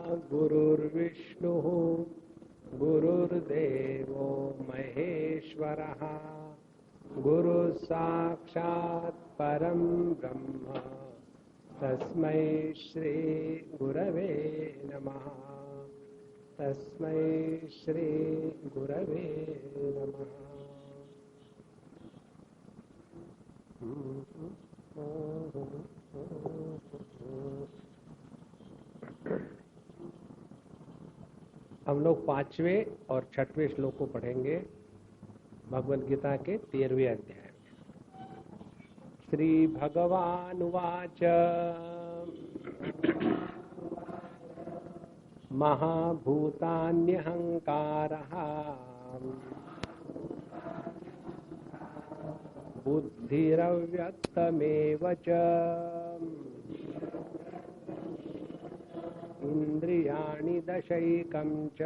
गुरुर्विष्णुः गुरुर्देवो महेश्वरः गुरुः साक्षात् परं ब्रह्म तस्मै श्री गुरवे नमः। तस्मै श्री गुरवे नमः। हम लोग 5वें और 6वें श्लोक को पढ़ेंगे भगवद गीता के 13वें अध्याय में। श्री भगवानुवाच महाभूतान्यहंकारः बुद्धिरव्यक्तमेव च इंद्रियाणि दशैकं च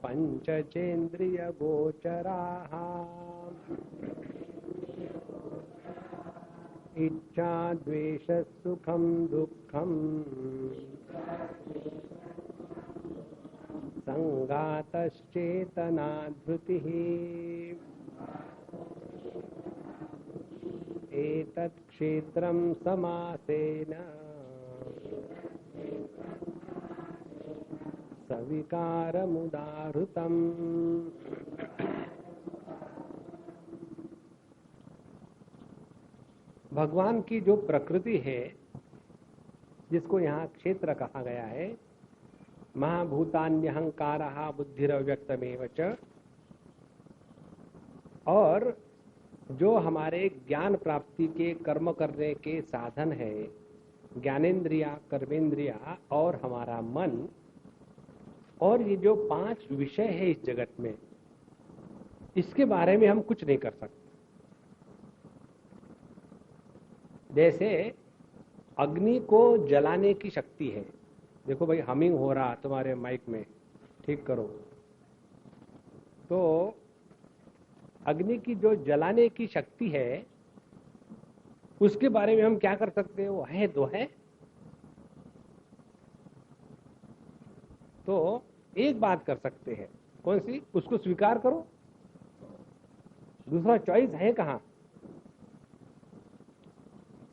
पंचचेन्द्रियगोचराः इच्छा द्वेष सुखं दुःखं संघातश्चेतना धृतिः एतत् क्षेत्रं समासेन सविकारमुदाहृतम्। भगवान की जो प्रकृति है, जिसको यहाँ क्षेत्र कहा गया है, महाभूतान्यहंकारः बुद्धिरव्यक्तमेव च, और जो हमारे ज्ञान प्राप्ति के कर्म करने के साधन है, ज्ञानेन्द्रिया, कर्मेंद्रिया और हमारा मन, और ये जो 5 विषय है इस जगत में, इसके बारे में हम कुछ नहीं कर सकते। जैसे अग्नि को जलाने की शक्ति है। देखो भाई, हमिंग हो रहा तुम्हारे माइक में, ठीक करो। तो अग्नि की जो जलाने की शक्ति है, उसके बारे में हम क्या कर सकते हैं? वो है तो है। तो एक बात कर सकते हैं, कौन सी? उसको स्वीकार करो। दूसरा चॉइस है कहां?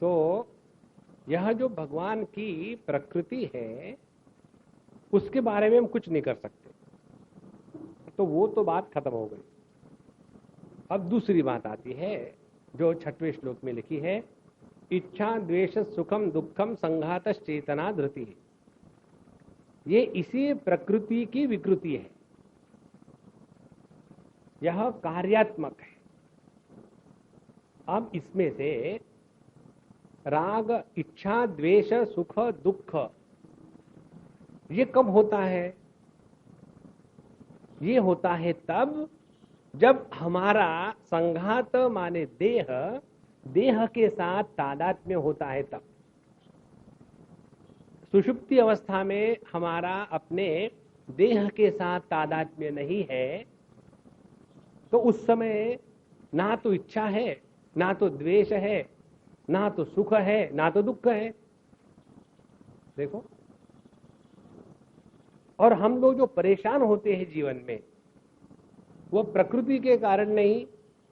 तो यह जो भगवान की प्रकृति है, उसके बारे में हम कुछ नहीं कर सकते। तो वो तो बात खत्म हो गई। अब दूसरी बात आती है जो 6वें श्लोक में लिखी है, इच्छा द्वेष सुखम दुखम संघातश्चेतना धृति। ये इसी प्रकृति की विकृति है। यह कार्यात्मक है। अब इसमें से राग, इच्छा, द्वेष, सुख, दुख, ये कब होता है? ये होता है तब जब हमारा संघात माने देह के साथ तादात्म्य होता है। तब सुषुप्ति अवस्था में हमारा अपने देह के साथ तादात्म्य नहीं है, तो उस समय ना तो इच्छा है, ना तो द्वेष है, ना तो सुख है, ना तो दुख है। देखो, और हम लोग जो परेशान होते हैं जीवन में, वो प्रकृति के कारण नहीं,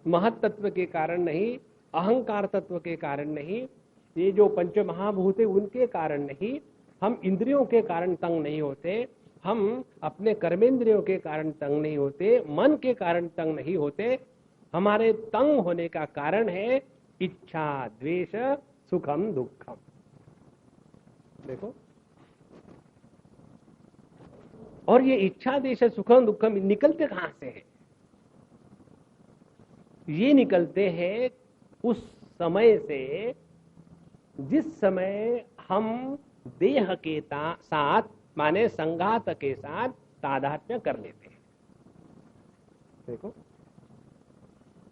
महत तत्व के कारण नहीं, अहंकार तत्व के कारण नहीं, ये जो पंच महाभूत है उनके कारण नहीं, हम इंद्रियों के कारण तंग नहीं होते, हम अपने कर्मेंद्रियों के कारण तंग नहीं होते, मन के कारण तंग नहीं होते। हमारे तंग होने का कारण है इच्छा द्वेष सुखम दुखम। देखो, और ये इच्छा द्वेष सुखम दुखम निकलते कहां से है? ये निकलते हैं उस समय से जिस समय हम देह के साथ माने संघात के साथ तादात्म्य कर लेते हैं। देखो,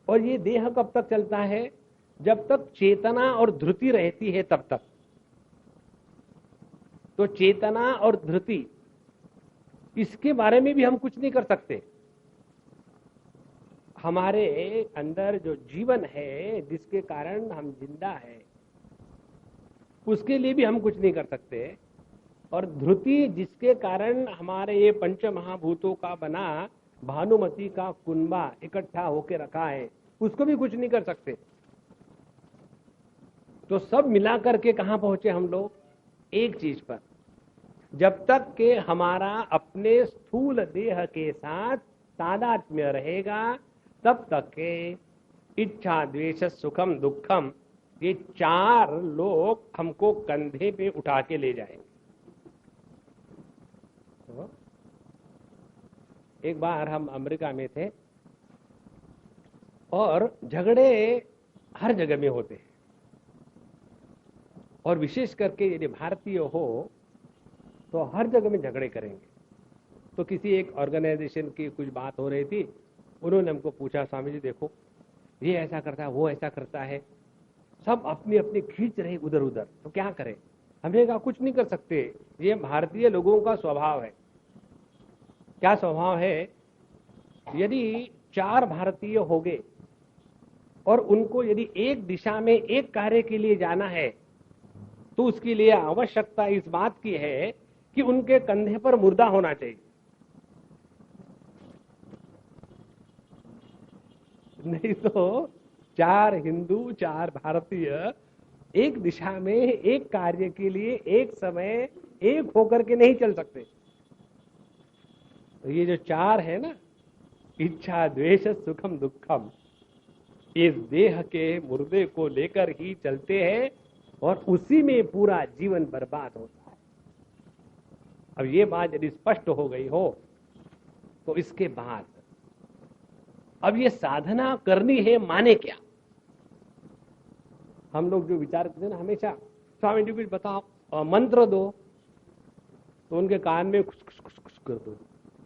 और ये देह कब तक चलता है? जब तक चेतना और धृति रहती है तब तक। तो चेतना और धृति, इसके बारे में भी हम कुछ नहीं कर सकते। हमारे अंदर जो जीवन है, जिसके कारण हम जिंदा है, उसके लिए भी हम कुछ नहीं कर सकते। और ध्रुति जिसके कारण हमारे ये पंच महाभूतों का बना भानुमति का कुंबा इकट्ठा होके रखा है, उसको भी कुछ नहीं कर सकते। तो सब मिला करके कहां पहुंचे हम लोग? एक चीज पर, जब तक के हमारा अपने स्थूल देह के साथ तादात्म्य रहेगा तब तक के इच्छा द्वेष सुखम दुखम ये चार लोग हमको कंधे पे उठा के ले जाएंगे। तो एक बार हम अमेरिका में थे और झगड़े हर जगह में होते हैं, और विशेष करके यदि भारतीय हो तो हर जगह में झगड़े करेंगे। तो किसी एक ऑर्गेनाइजेशन की कुछ बात हो रही थी, उन्होंने हमको पूछा, स्वामी जी देखो ये ऐसा करता है, वो ऐसा करता है, सब अपनी अपनी खींच रहे इधर उधर, तो क्या करें? हमने कहा कुछ नहीं कर सकते, ये भारतीय लोगों का स्वभाव है। क्या स्वभाव है? यदि चार भारतीय हो गए और उनको यदि एक दिशा में एक कार्य के लिए जाना है तो उसके लिए आवश्यकता इस बात की है कि उनके कंधे पर मुर्दा होना चाहिए। नहीं तो चार हिंदू चार भारतीय एक दिशा में एक कार्य के लिए एक समय एक होकर के नहीं चल सकते। तो ये जो चार है ना, इच्छा द्वेष सुखम दुखम, इस देह के मुर्दे को लेकर ही चलते हैं और उसी में पूरा जीवन बर्बाद होता है। अब ये बात यदि स्पष्ट हो गई हो तो इसके बाद अब ये साधना करनी है माने क्या? हम लोग जो विचार करते हैं ना हमेशा, स्वामी जी कुछ बताओ, मंत्र दो, तो उनके कान में खुश खुश खुश खुश कर दो।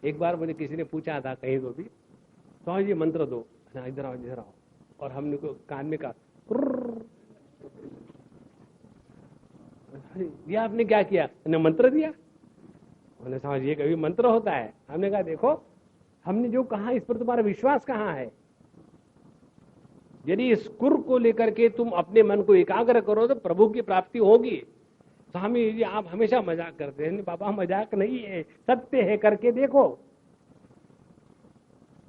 एक बार मुझे किसी ने पूछा था कहीं तो भी, स्वामी जी मंत्र दो, इधर आओ इधर आओ, और हमने को कान में कहा ये आपने क्या किया? ने मंत्र दिया। उन्होंने समझ ये कभी मंत्र होता है? हमने कहा देखो हमने जो कहा इस पर तुम्हारा विश्वास कहाँ है? यदि इस कुर को लेकर के तुम अपने मन को एकाग्र करो तो प्रभु की प्राप्ति होगी। स्वामी जी आप हमेशा मजाक करते हैं। बाबा मजाक नहीं है, सत्य है, करके देखो।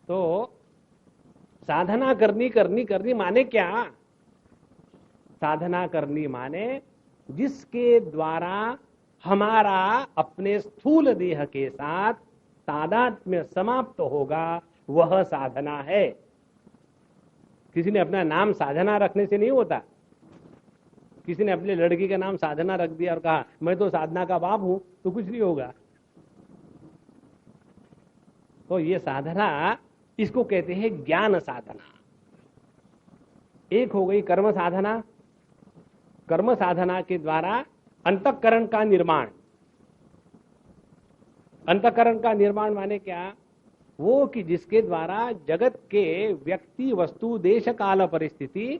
तो साधना करनी करनी करनी माने क्या? साधना करनी माने जिसके द्वारा हमारा अपने स्थूल देह के साथ तादात्म्य समाप्त होगा वह साधना है। किसी ने अपना नाम साधना रखने से नहीं होता। किसी ने अपने लड़की का नाम साधना रख दिया और कहा मैं तो साधना का बाप हूं, तो कुछ नहीं होगा। तो ये साधना, इसको कहते हैं ज्ञान साधना। एक हो गई कर्म साधना। कर्म साधना के द्वारा अंतःकरण का निर्माण। अंतःकरण का निर्माण माने क्या? वो कि जिसके द्वारा जगत के व्यक्ति वस्तु देश काल परिस्थिति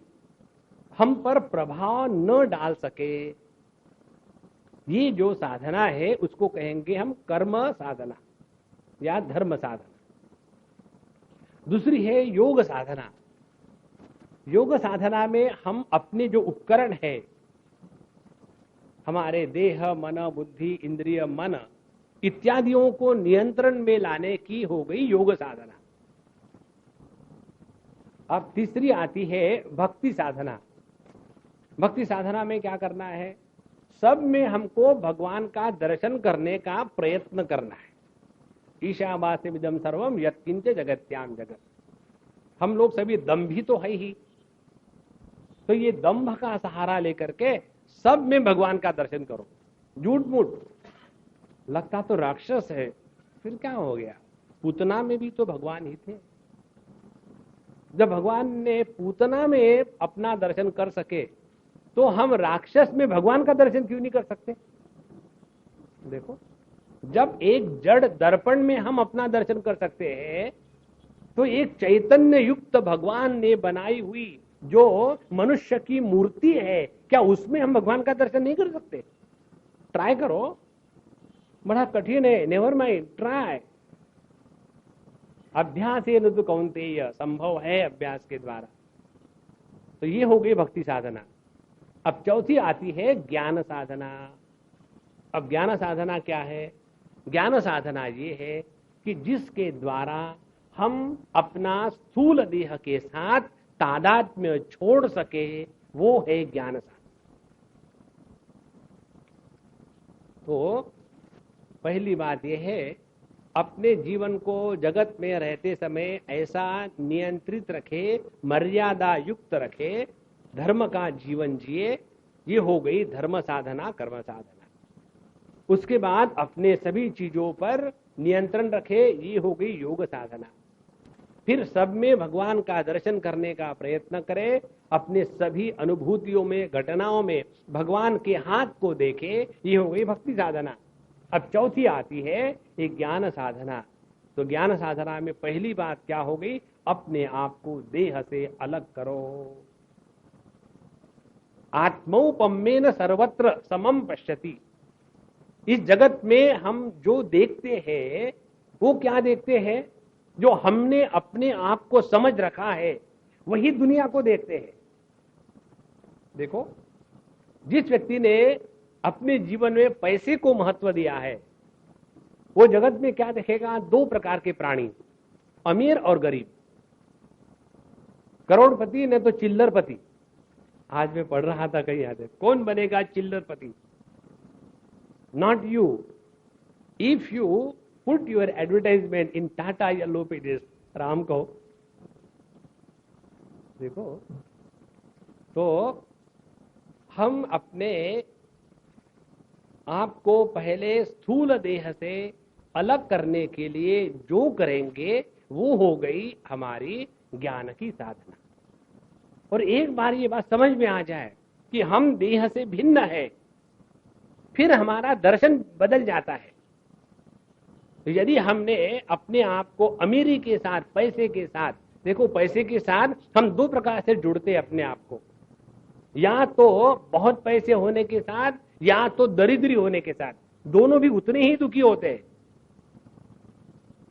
हम पर प्रभाव न डाल सके, ये जो साधना है उसको कहेंगे हम कर्म साधना या धर्म साधना। दूसरी है योग साधना। योग साधना में हम अपने जो उपकरण है, हमारे देह मन बुद्धि इंद्रिय मन इत्यादियों को नियंत्रण में लाने की हो गई योग साधना। अब तीसरी आती है भक्ति साधना। भक्ति साधना में क्या करना है? सब में हमको भगवान का दर्शन करने का प्रयत्न करना है। ईशावास्यमिदं सर्वम यत्किंच जगत्याम जगत। हम लोग सभी दंभी तो है ही, तो ये दंभ का सहारा लेकर के सब में भगवान का दर्शन करो। झूठ मूठ लगता तो राक्षस है, फिर क्या हो गया? पूतना में भी तो भगवान ही थे। जब भगवान ने पूतना में अपना दर्शन कर सके तो हम राक्षस में भगवान का दर्शन क्यों नहीं कर सकते? देखो, जब एक जड़ दर्पण में हम अपना दर्शन कर सकते हैं तो एक चैतन्य युक्त भगवान ने बनाई हुई जो मनुष्य की मूर्ति है, क्या उसमें हम भगवान का दर्शन नहीं कर सकते? ट्राई करो, बड़ा कठिन है, नेवर माइंड, ट्राई। अभ्यास ये न तो कौन्तेय, संभव है अभ्यास के द्वारा। तो ये हो गई भक्ति साधना। अब चौथी आती है ज्ञान साधना। अब ज्ञान साधना क्या है? ज्ञान साधना ये है कि जिसके द्वारा हम अपना स्थूल देह के साथ तादात्म्य छोड़ सके, वो है ज्ञान साधना। तो पहली बात यह है, अपने जीवन को जगत में रहते समय ऐसा नियंत्रित रखे, मर्यादा युक्त रखे, धर्म का जीवन जिए। ये हो गई धर्म साधना, कर्म साधना। उसके बाद अपने सभी चीजों पर नियंत्रण रखे, ये हो गई योग साधना। फिर सब में भगवान का दर्शन करने का प्रयत्न करे, अपने सभी अनुभूतियों में, घटनाओं में भगवान के हाथ को देखे, ये हो गई भक्ति साधना। अब चौथी आती है एक ज्ञान साधना। तो ज्ञान साधना में पहली बात क्या हो गई? अपने आप को देह से अलग करो। आत्मौपम्येन सर्वत्र समम पश्यति। इस जगत में हम जो देखते हैं वो क्या देखते हैं? जो हमने अपने आप को समझ रखा है वही दुनिया को देखते हैं। देखो, जिस व्यक्ति ने अपने जीवन में पैसे को महत्व दिया है वो जगत में क्या देखेगा? दो प्रकार के प्राणी, अमीर और गरीब। करोड़पति ने तो चिल्लरपति। आज मैं पढ़ रहा था कहीं, याद है, कौन बनेगा चिल्लरपति? Not you. If you put your advertisement in Tata Yellow Pages, Ram कहो। देखो, तो हम अपने आप को पहले स्थूल देह से अलग करने के लिए जो करेंगे वो हो गई हमारी ज्ञान की साधना। और एक बार ये बात समझ में आ जाए कि हम देह से भिन्न है, फिर हमारा दर्शन बदल जाता है। तो यदि हमने अपने आप को अमीरी के साथ, पैसे के साथ, देखो पैसे के साथ हम दो प्रकार से जुड़ते हैं अपने आप को, या तो बहुत पैसे होने के साथ या तो दरिद्री होने के साथ। दोनों भी उतने ही दुखी होते हैं।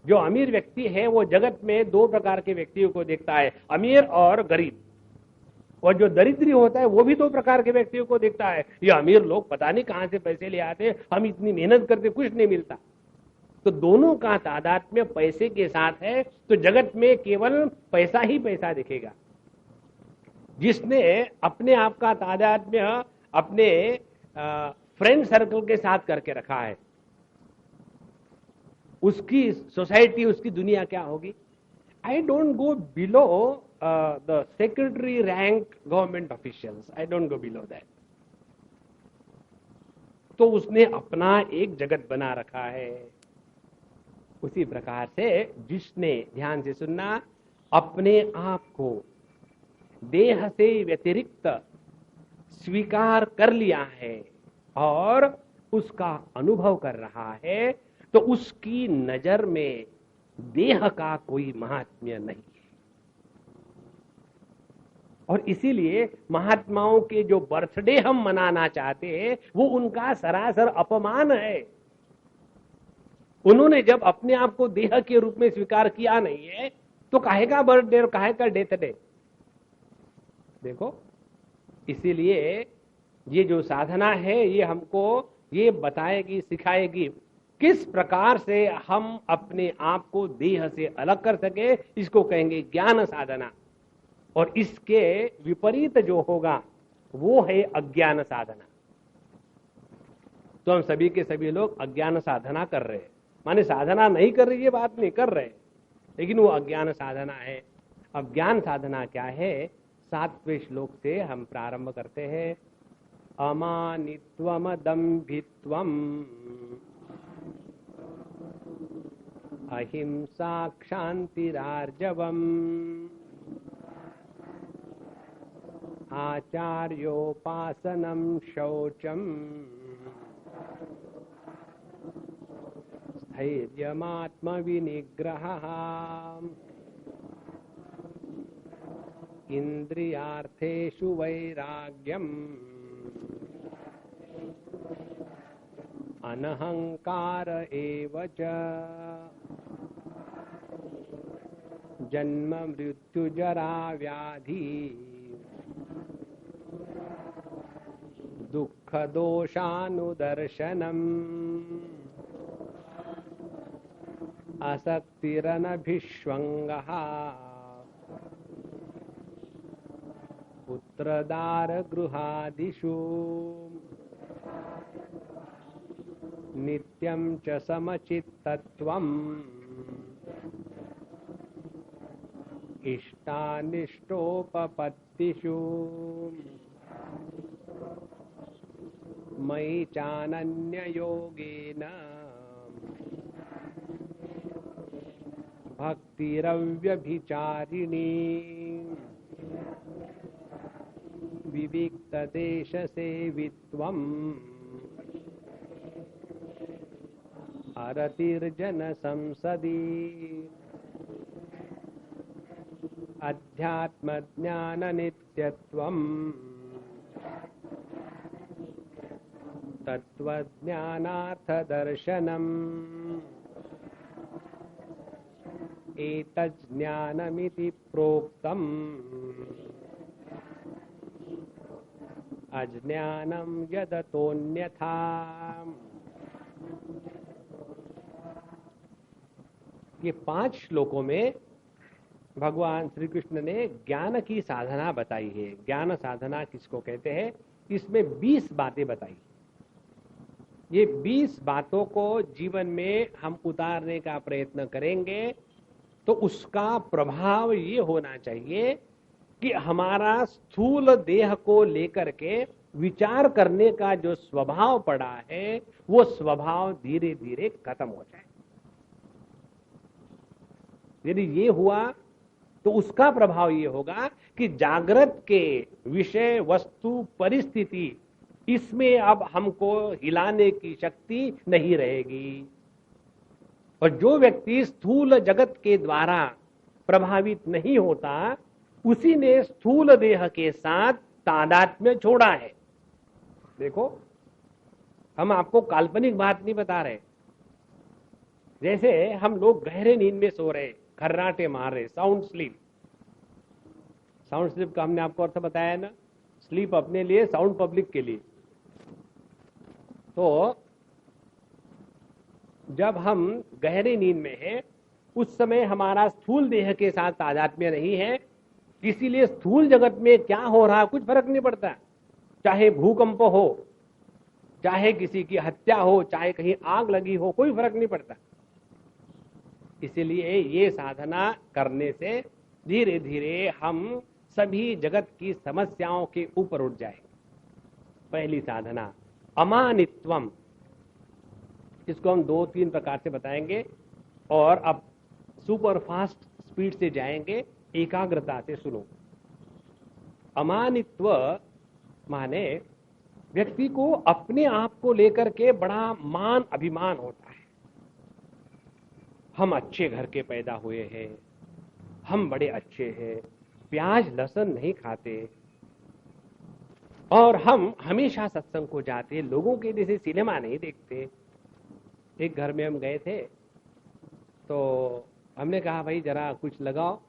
जो अमीर व्यक्ति है वो जगत में दो प्रकार के व्यक्तियों को देखता है, अमीर और गरीब। और जो दरिद्री होता है वो भी दो प्रकार के व्यक्तियों को देखता है, ये अमीर लोग पता नहीं कहां से पैसे ले आते, हम इतनी मेहनत करते कुछ नहीं मिलता। तो दोनों का तादात्म्य पैसे के साथ है, तो जगत में केवल पैसा ही पैसा दिखेगा। जिसने अपने आप का तादात्म्य अपने फ्रेंड सर्कल के साथ करके रखा है, उसकी सोसाइटी, उसकी दुनिया क्या होगी? I don't go below the secretary rank government officials. I don't go below that. तो उसने अपना एक जगत बना रखा है। उसी प्रकार से जिसने, ध्यान से सुनना, अपने आप को देह से व्यतिरिक्त स्वीकार कर लिया है और उसका अनुभव कर रहा है, तो उसकी नजर में देह का कोई महात्म्य नहीं है। और इसीलिए महात्माओं के जो बर्थडे हम मनाना चाहते हैं वो उनका सरासर अपमान है। उन्होंने जब अपने आप को देह के रूप में स्वीकार किया नहीं है तो काहे का बर्थडे और काहे का डेथ डे? देखो, इसीलिए ये जो साधना है ये हमको ये बताएगी, सिखाएगी किस प्रकार से हम अपने आप को देह से अलग कर सके। इसको कहेंगे ज्ञान साधना। और इसके विपरीत जो होगा वो है अज्ञान साधना। तो हम सभी के सभी लोग अज्ञान साधना कर रहे हैं, माने साधना नहीं कर रही, ये बात नहीं कर रहे, लेकिन वो अज्ञान साधना है। अब ज्ञान साधना क्या है? 7वें श्लोक से हम प्रारंभ करते हैं। अमानित्वम दम्भित्वम अहिंसा क्षान्तिरार्जवम् आचार्योपासनं शौचम् स्थैर्यमात्मविनिग्रहः इन्द्रियार्थेषु वैराग्यम् अनहंकार एव च जन्म मृत्यु जरा व्याधि दुःख दोषानुदर्शनम् असक्तिरनभिष्वङ्गः पुत्रदार गृहादिषु नित्यं च समचित्तत्वम् इष्टानिष्टोपपत्तिषु मयि चानन्ययोगेन भक्तिरव्यभिचारिणी विविक्तदेशसेवित्वम् अरतिर्जनसंसदि अध्यात्मज्ञाननित्यत्वम् तत्त्वज्ञानार्थदर्शनम् एतज्ज्ञानमिति प्रोक्तम् अज्ञानं यदतोऽन्यथा। ये 5 श्लोकों में भगवान श्री कृष्ण ने ज्ञान की साधना बताई है। ज्ञान साधना किसको कहते हैं? इसमें 20 बातें बताई। ये 20 बातों को जीवन में हम उतारने का प्रयत्न करेंगे तो उसका प्रभाव ये होना चाहिए कि हमारा स्थूल देह को लेकर के विचार करने का जो स्वभाव पड़ा है वो स्वभाव धीरे धीरे खत्म हो जाए। यदि ये हुआ तो उसका प्रभाव ये होगा कि जागृत के विषय वस्तु परिस्थिति इसमें अब हमको हिलाने की शक्ति नहीं रहेगी। और जो व्यक्ति स्थूल जगत के द्वारा प्रभावित नहीं होता उसी ने स्थूल देह के साथ तादात्म्य छोड़ा है। देखो, हम आपको काल्पनिक बात नहीं बता रहे। जैसे हम लोग गहरे नींद में सो रहे, खर्राटे मार रहे, साउंड स्लीप। साउंड स्लीप का हमने आपको अर्थ बताया है ना, स्लीप अपने लिए, साउंड पब्लिक के लिए। तो जब हम गहरे नींद में हैं उस समय हमारा स्थूल देह के साथ तादात्म्य नहीं है, इसीलिए स्थूल जगत में क्या हो रहा कुछ फर्क नहीं पड़ता। चाहे भूकंप हो, चाहे किसी की हत्या हो, चाहे कहीं आग लगी हो, कोई फर्क नहीं पड़ता। इसलिए ये साधना करने से धीरे धीरे हम सभी जगत की समस्याओं के ऊपर उठ जाएंगे। पहली साधना अमानित्वम, इसको हम 2-3 प्रकार से बताएंगे और अब सुपर फास्ट स्पीड से जाएंगे, एकाग्रता से सुनो। अमानित्व माने व्यक्ति को अपने आप को लेकर के बड़ा मान अभिमान होता है। हम अच्छे घर के पैदा हुए हैं, हम बड़े अच्छे हैं, प्याज लहसुन नहीं खाते और हम हमेशा सत्संग को जाते, लोगों के जैसे सिनेमा नहीं देखते। एक घर में हम गए थे तो हमने कहा भाई जरा कुछ लगाओ,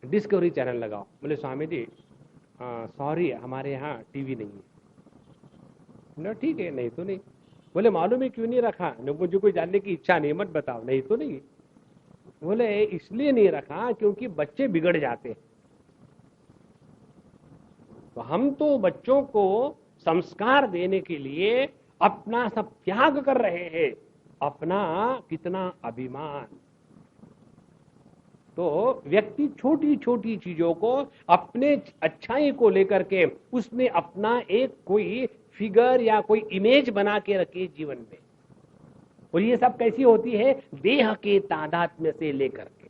डिस्कवरी चैनल लगाओ। बोले स्वामी जी सॉरी हमारे यहाँ टीवी नहीं है। ना ठीक है, नहीं तो नहीं। बोले मालूम है क्यों नहीं रखा? मुझे कोई जानने की इच्छा नहीं, मत बताओ। नहीं तो नहीं। बोले इसलिए नहीं रखा क्योंकि बच्चे बिगड़ जाते हैं। तो हम तो बच्चों को संस्कार देने के लिए अपना सब त्याग कर रहे हैं। अपना कितना अभिमान। तो व्यक्ति छोटी छोटी चीजों को अपने अच्छाई को लेकर के उसने अपना एक कोई फिगर या कोई इमेज बना के रखी जीवन में। और ये सब कैसी होती है? देह के तादात्म्य से लेकर के।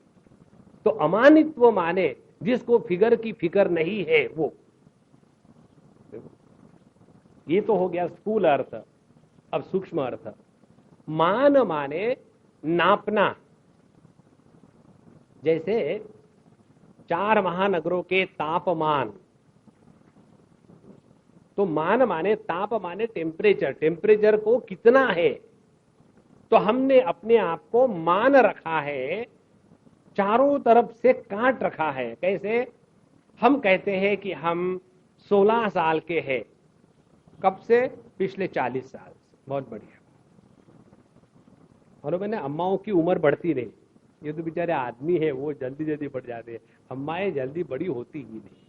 तो अमानित्व माने जिसको फिगर की फिक्र नहीं है वो। ये तो हो गया स्थूल अर्थ। अब सूक्ष्म अर्थ। मान माने नापना। जैसे 4 महानगरों के तापमान। तो मान माने ताप माने टेम्परेचर। टेम्परेचर को कितना है तो हमने अपने आप को मान रखा है, चारों तरफ से काट रखा है। कैसे? हम कहते हैं कि हम 16 साल के हैं कब से? पिछले 40 साल से। बहुत बढ़िया। और मैंने अम्माओं की उम्र बढ़ती नहीं, ये तो बेचारे आदमी है, वो जल्दी जल्दी बढ़ जाते हैं, अम्माएं जल्दी बड़ी होती ही नहीं।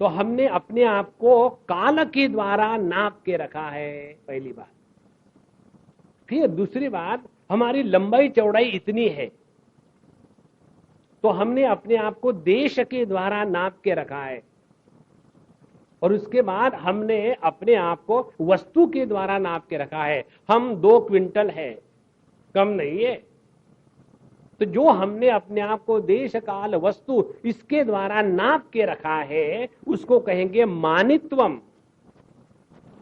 तो हमने अपने आप को काल के द्वारा नाप के रखा है, पहली बात। फिर दूसरी बात, हमारी लंबाई चौड़ाई इतनी है, तो हमने अपने आप को देश के द्वारा नाप के रखा है। और उसके बाद हमने अपने आप को वस्तु के द्वारा नाप के रखा है। हम 2 क्विंटल है, कम नहीं है। तो जो हमने अपने आप को देश काल वस्तु इसके द्वारा नाप के रखा है, उसको कहेंगे मानित्वम।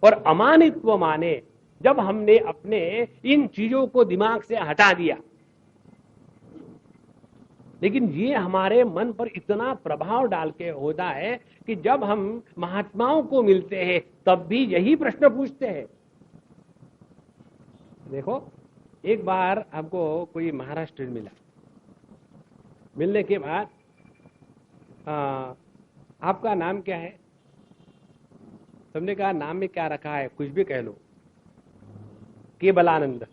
और अमानित्व माने जब हमने अपने इन चीजों को दिमाग से हटा दिया। लेकिन ये हमारे मन पर इतना प्रभाव डाल के होता है कि जब हम महात्माओं को मिलते हैं तब भी यही प्रश्न पूछते हैं। देखो, एक बार हमको कोई महाराष्ट्र मिला, मिलने के बाद आपका नाम क्या है? तुमने कहा नाम में क्या रखा है? कुछ भी कह लो। केवलानंद।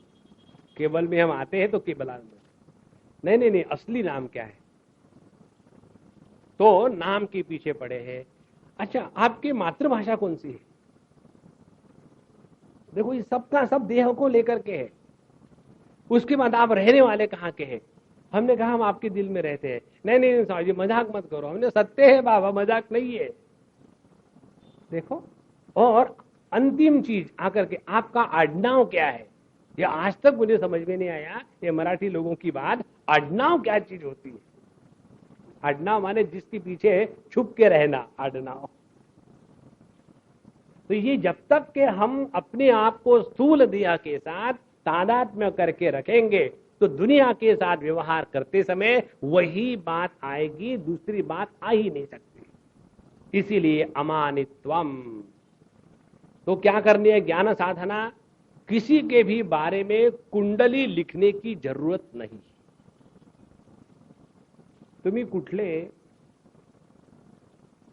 केवल में हम आते हैं तो केवलानंद। नहीं नहीं नहीं, असली नाम क्या है? तो नाम के पीछे पड़े हैं। अच्छा, आपकी मातृभाषा कौन सी है? देखो, ये सबका सब देह को लेकर के है। उसके बाद आप रहने वाले कहाँ के हैं? हमने कहा हम आपके दिल में रहते हैं। नहीं नहीं साहब जी, मजाक मत करो। हमने सत्य है बाबा, मजाक नहीं है। देखो, और अंतिम चीज आकर के आपका आडनाव क्या है? ये आज तक मुझे समझ में नहीं आया, ये मराठी लोगों की बात। आडनाव क्या चीज होती है? आडनाव माने जिसके पीछे छुप के रहना, आडनाव। तो ये जब तक के हम अपने आप को स्थूल देह के साथ तादात्म्य करके रखेंगे तो दुनिया के साथ व्यवहार करते समय वही बात आएगी, दूसरी बात आ ही नहीं सकती। इसीलिए अमानित्वम। तो क्या करनी है ज्ञान साधना? किसी के भी बारे में कुंडली लिखने की जरूरत नहीं। तुम्ही कुठले,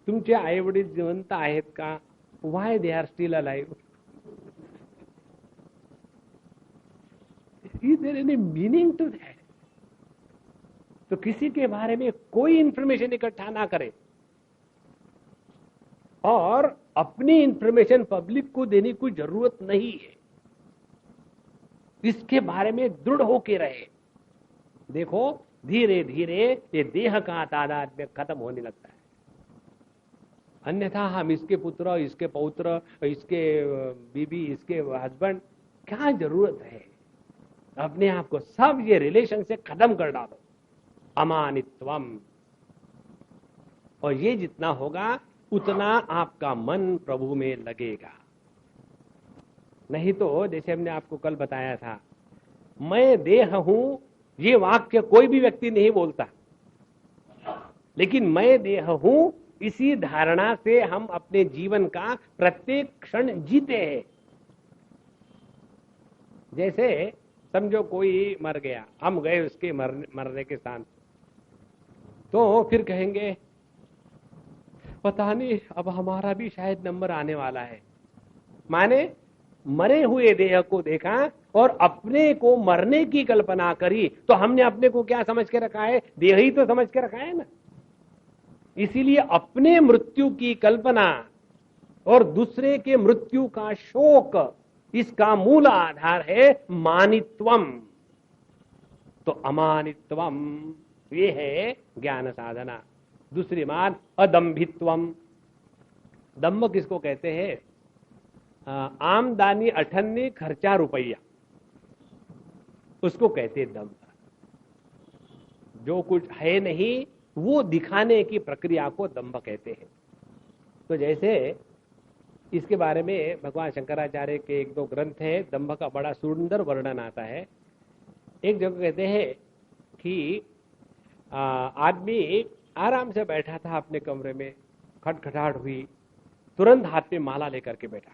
तुमचे आई वडील जिवंत आहेत का? Why they are still alive? Is there any meaning to that? तो किसी के बारे में कोई इंफॉर्मेशन इकट्ठा ना करे और अपनी इंफॉर्मेशन पब्लिक को देने की जरूरत नहीं है। इसके बारे में दृढ़ होके रहे। देखो, धीरे धीरे ये देह का तादात्म्य खत्म होने लगता है। अन्यथा हम इसके पुत्र, इसके पौत्र, इसके बीबी, इसके हस्बैंड, क्या जरूरत है? अपने आप को सब ये रिलेशन से खत्म कर डालो। अमानित्वम। और ये जितना होगा उतना आपका मन प्रभु में लगेगा। नहीं तो जैसे हमने आपको कल बताया था, मैं देह हूं, ये वाक्य कोई भी व्यक्ति नहीं बोलता, लेकिन मैं देह हूं इसी धारणा से हम अपने जीवन का प्रत्येक क्षण जीते हैं। जैसे समझो कोई मर गया, हम गए उसके मरने के स्थान, तो फिर कहेंगे पता नहीं अब हमारा भी शायद नंबर आने वाला है। माने मरे हुए देह को देखा और अपने को मरने की कल्पना करी, तो हमने अपने को क्या समझ के रखा है? देह ही तो समझ के रखा है ना। इसीलिए अपने मृत्यु की कल्पना और दूसरे के मृत्यु का शोक, इसका मूल आधार है मानित्वम। तो अमानित्वम ये है ज्ञान साधना। दूसरी बात अदंभित्वम। दंभ किसको कहते हैं? आमदानी 98, खर्चा रुपया, उसको कहते हैं दंभ। जो कुछ है नहीं वो दिखाने की प्रक्रिया को दंभ कहते हैं। तो जैसे इसके बारे में भगवान शंकराचार्य के 1-2 ग्रंथ है, दंभ का बड़ा सुंदर वर्णन आता है। एक जगह कहते हैं कि आदमी आराम से बैठा था अपने कमरे में, खटखटाहट हुई, तुरंत हाथ में माला लेकर के बैठा।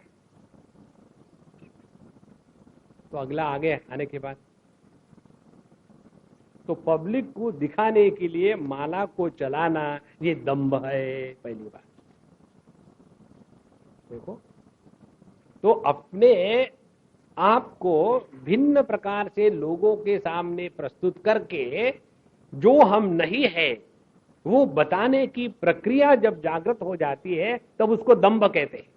तो अगला आगे आने के बाद तो पब्लिक को दिखाने के लिए माला को चलाना ये दंभ है, पहली बात। देखो, तो अपने आपको भिन्न प्रकार से लोगों के सामने प्रस्तुत करके जो हम नहीं है वो बताने की प्रक्रिया जब जागृत हो जाती है तब उसको दंभ कहते हैं।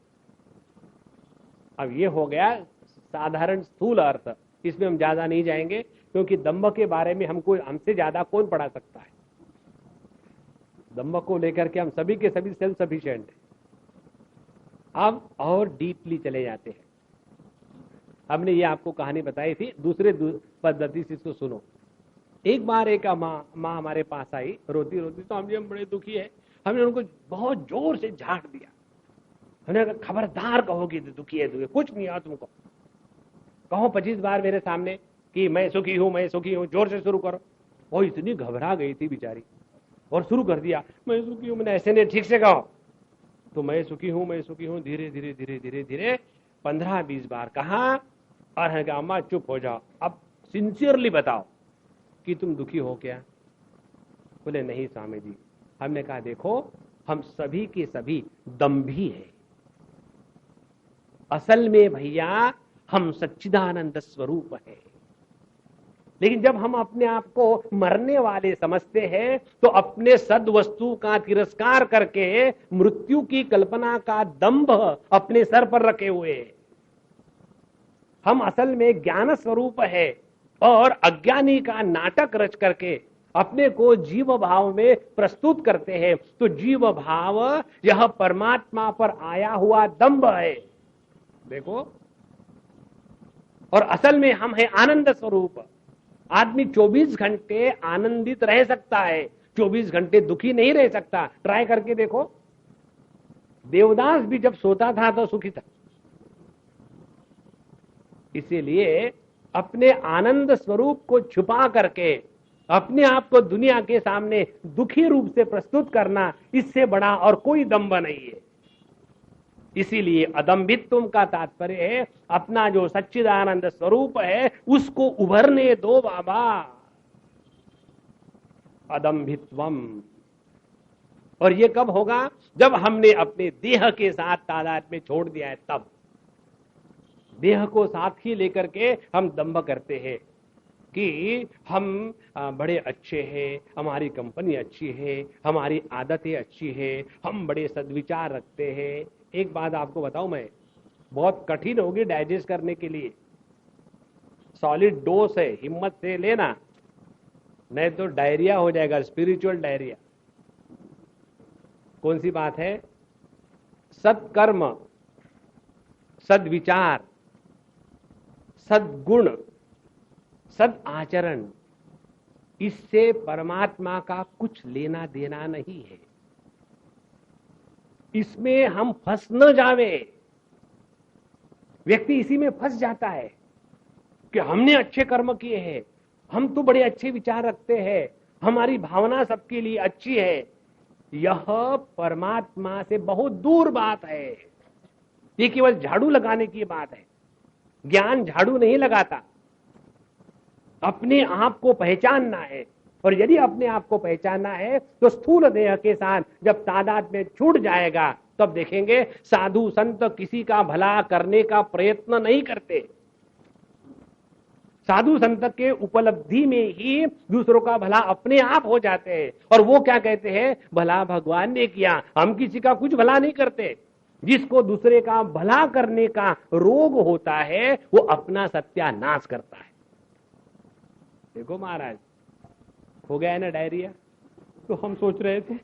अब ये हो गया साधारण स्थूल अर्थ, इसमें हम ज्यादा नहीं जाएंगे क्योंकि दंभ के बारे में हमसे ज्यादा कौन पढ़ा सकता है। दंभ को लेकर के हम सभी के सभी सेल्फ सफिशिएंट हैं। अब और डीपली चले जाते हैं। हमने ये आपको कहानी बताई थी, दूसरे पद्धति से इसको सुनो। एक बार एक माँ हमारे पास आई, रोती रोती, तो हम बड़े दुखी है, हमने उनको बहुत जोर से झाड़ दिया। हमने कहा खबरदार कहोगी तो दुखी है, कुछ नहीं आ तुमको, कहो 25 बार मेरे सामने कि मैं सुखी हूं, मैं सुखी हूं, जोर से शुरू करो। वो इतनी घबरा गई थी बेचारी और शुरू कर दिया, मैं सुखी हूं। मैंने ऐसे नहीं, ठीक से कहो। तो मैं सुखी हूं, मैं सुखी हूं, धीरे धीरे धीरे धीरे धीरे 15-20 बार कहा और है कहा अम्मा चुप हो जाओ, अब सिंसियरली बताओ कि तुम दुखी हो क्या। बोले नहीं स्वामी जी। हमने कहा देखो हम सभी के सभी दंभी हैं, असल में भैया हम सच्चिदानंद स्वरूप हैं। लेकिन जब हम अपने आप को मरने वाले समझते हैं तो अपने सद्वस्तु का तिरस्कार करके मृत्यु की कल्पना का दंभ अपने सर पर रखे हुए हैं। हम असल में ज्ञान स्वरूप है और अज्ञानी का नाटक रच करके अपने को जीव भाव में प्रस्तुत करते हैं। तो जीव भाव यह परमात्मा पर आया हुआ दंभ है, देखो। और असल में हम है आनंद स्वरूप। आदमी 24 घंटे आनंदित रह सकता है, 24 घंटे दुखी नहीं रह सकता। ट्राई करके देखो, देवदास भी जब सोता था तो सुखी था। इसीलिए अपने आनंद स्वरूप को छुपा करके अपने आप को दुनिया के सामने दुखी रूप से प्रस्तुत करना, इससे बड़ा और कोई दंभ नहीं है। इसीलिए अदम्भित्व का तात्पर्य है अपना जो सच्चिदानंद स्वरूप है उसको उभरने दो बाबा। अदम्भित्वम। और ये कब होगा? जब हमने अपने देह के साथ तादाद में छोड़ दिया है, तब देह को साथ ही लेकर के हम दंभ करते हैं कि हम बड़े अच्छे हैं, हमारी कंपनी अच्छी है, हमारी आदतें अच्छी है, हम बड़े सद्विचार रखते हैं। एक बात आपको बताऊं मैं, बहुत कठिन होगी डाइजेस्ट करने के लिए। सॉलिड डोज है, हिम्मत से लेना, नहीं तो डायरिया हो जाएगा, स्पिरिचुअल डायरिया। कौन सी बात है? सत्कर्म, सद्विचार, सद्गुण, सद आचरण, इससे परमात्मा का कुछ लेना देना नहीं है। इसमें हम फंस न जावे। व्यक्ति इसी में फंस जाता है कि हमने अच्छे कर्म किए हैं, हम तो बड़े अच्छे विचार रखते हैं, हमारी भावना सबके लिए अच्छी है। यह परमात्मा से बहुत दूर बात है। ये केवल झाड़ू लगाने की बात है। ज्ञान झाड़ू नहीं लगाता, अपने आप को पहचानना है। और यदि अपने आप को पहचानना है तो स्थूल देह के साथ जब तादाद में छूट जाएगा तब देखेंगे साधु संत किसी का भला करने का प्रयत्न नहीं करते। साधु संत के उपलब्धि में ही दूसरों का भला अपने आप हो जाते हैं। और वो क्या कहते हैं? भला भगवान ने किया, हम किसी का कुछ भला नहीं करते। जिसको दूसरे का भला करने का रोग होता है वो अपना सत्यानाश करता है। देखो महाराज, हो गया है ना डायरिया। तो हम सोच रहे थे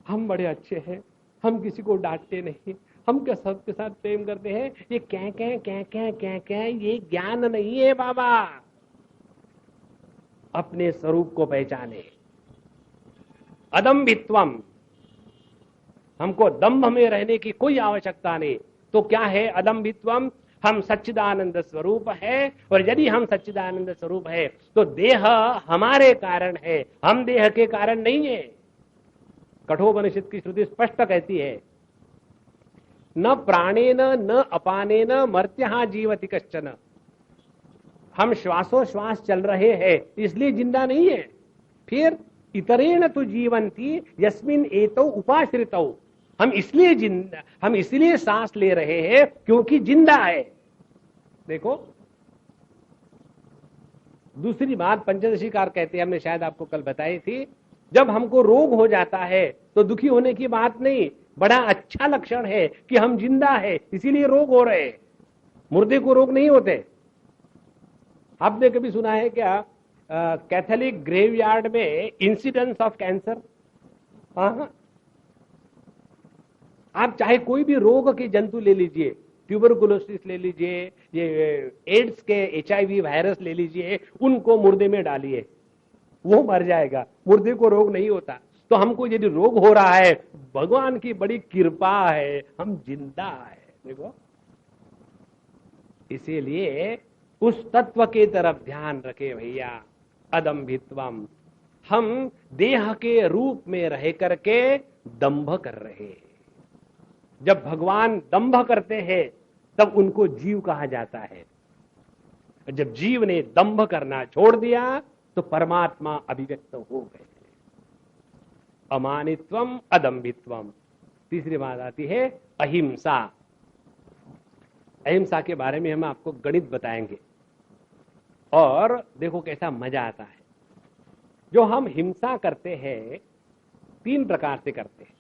हम बड़े अच्छे हैं, हम किसी को डांटते नहीं, हम क्या सबके साथ प्रेम करते हैं। ये क्या ये ज्ञान नहीं है बाबा। अपने स्वरूप को पहचाने। अदम्भित्वम। हमको दंभ में रहने की कोई आवश्यकता नहीं। तो क्या है अदम्भित्वम? हम सच्चिदानंद स्वरूप है। और यदि हम सच्चिदानंद स्वरूप है तो देह हमारे कारण है, हम देह के कारण नहीं है। कठोपनिषद की श्रुति स्पष्ट कहती है, न प्राणेन न अपानेन मर्त्यः जीवति कश्चन। हम श्वासोश्वास चल रहे हैं इसलिए जिंदा नहीं है। फिर इतरेण तु जीवन्ति यस्मिन् एतौ उपाश्रितौ। हम इसलिए सांस ले रहे हैं क्योंकि जिंदा है। देखो, दूसरी बात पंचदशीकार कहते हैं, हमने शायद आपको कल बताई थी, जब हमको रोग हो जाता है तो दुखी होने की बात नहीं, बड़ा अच्छा लक्षण है कि हम जिंदा है, इसीलिए रोग हो रहे हैं। मुर्दे को रोग नहीं होते। आपने कभी सुना है क्या कैथोलिक ग्रेवयार्ड में इंसिडेंस ऑफ कैंसर? हाँ, आप चाहे कोई भी रोग के जंतु ले लीजिए, ट्यूबरकुलोसिस ले लीजिए, ये एड्स के HIV वायरस ले लीजिए, उनको मुर्दे में डालिए, वो मर जाएगा, मुर्दे को रोग नहीं होता। तो हमको यदि रोग हो रहा है, भगवान की बड़ी कृपा है, हम जिंदा है। देखो, इसीलिए उस तत्व के तरफ ध्यान रखे भैया, अदम्भित्वम। हम देह के रूप में रह करके दंभ कर रहे हैं। जब भगवान दंभ करते हैं तब उनको जीव कहा जाता है। जब जीव ने दंभ करना छोड़ दिया तो परमात्मा अभिव्यक्त हो गए। अमानित्वम अदम्भित्वम। तीसरी बात आती है अहिंसा। अहिंसा के बारे में हम आपको गणित बताएंगे, और देखो कैसा मजा आता है। जो हम हिंसा करते हैं 3 प्रकार से करते हैं।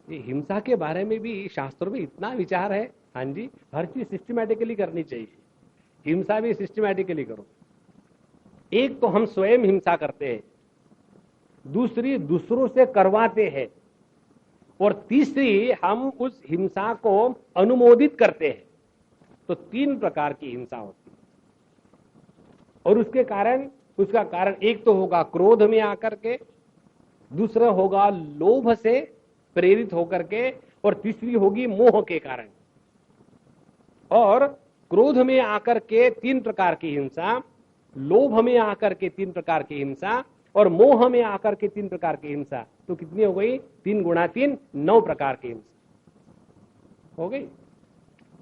ये हिंसा के बारे में भी शास्त्रों में इतना विचार है। हाँ जी, हर चीज सिस्टमैटिकली करनी चाहिए, हिंसा भी सिस्टमैटिकली करो। एक तो हम स्वयं हिंसा करते हैं, दूसरी दूसरों से करवाते हैं, और तीसरी हम उस हिंसा को अनुमोदित करते हैं। तो 3 प्रकार की हिंसा होती है। और उसका कारण एक तो होगा क्रोध में आकर के, दूसरा होगा लोभ से प्रेरित होकर के, और तीसरी होगी मोह के कारण। और क्रोध में आकर के 3 प्रकार की हिंसा, लोभ में आकर के 3 प्रकार की हिंसा, और मोह में आकर के 3 प्रकार की हिंसा। तो कितनी हो गई? 3 गुणा 3, 9 प्रकार की हिंसा हो गई।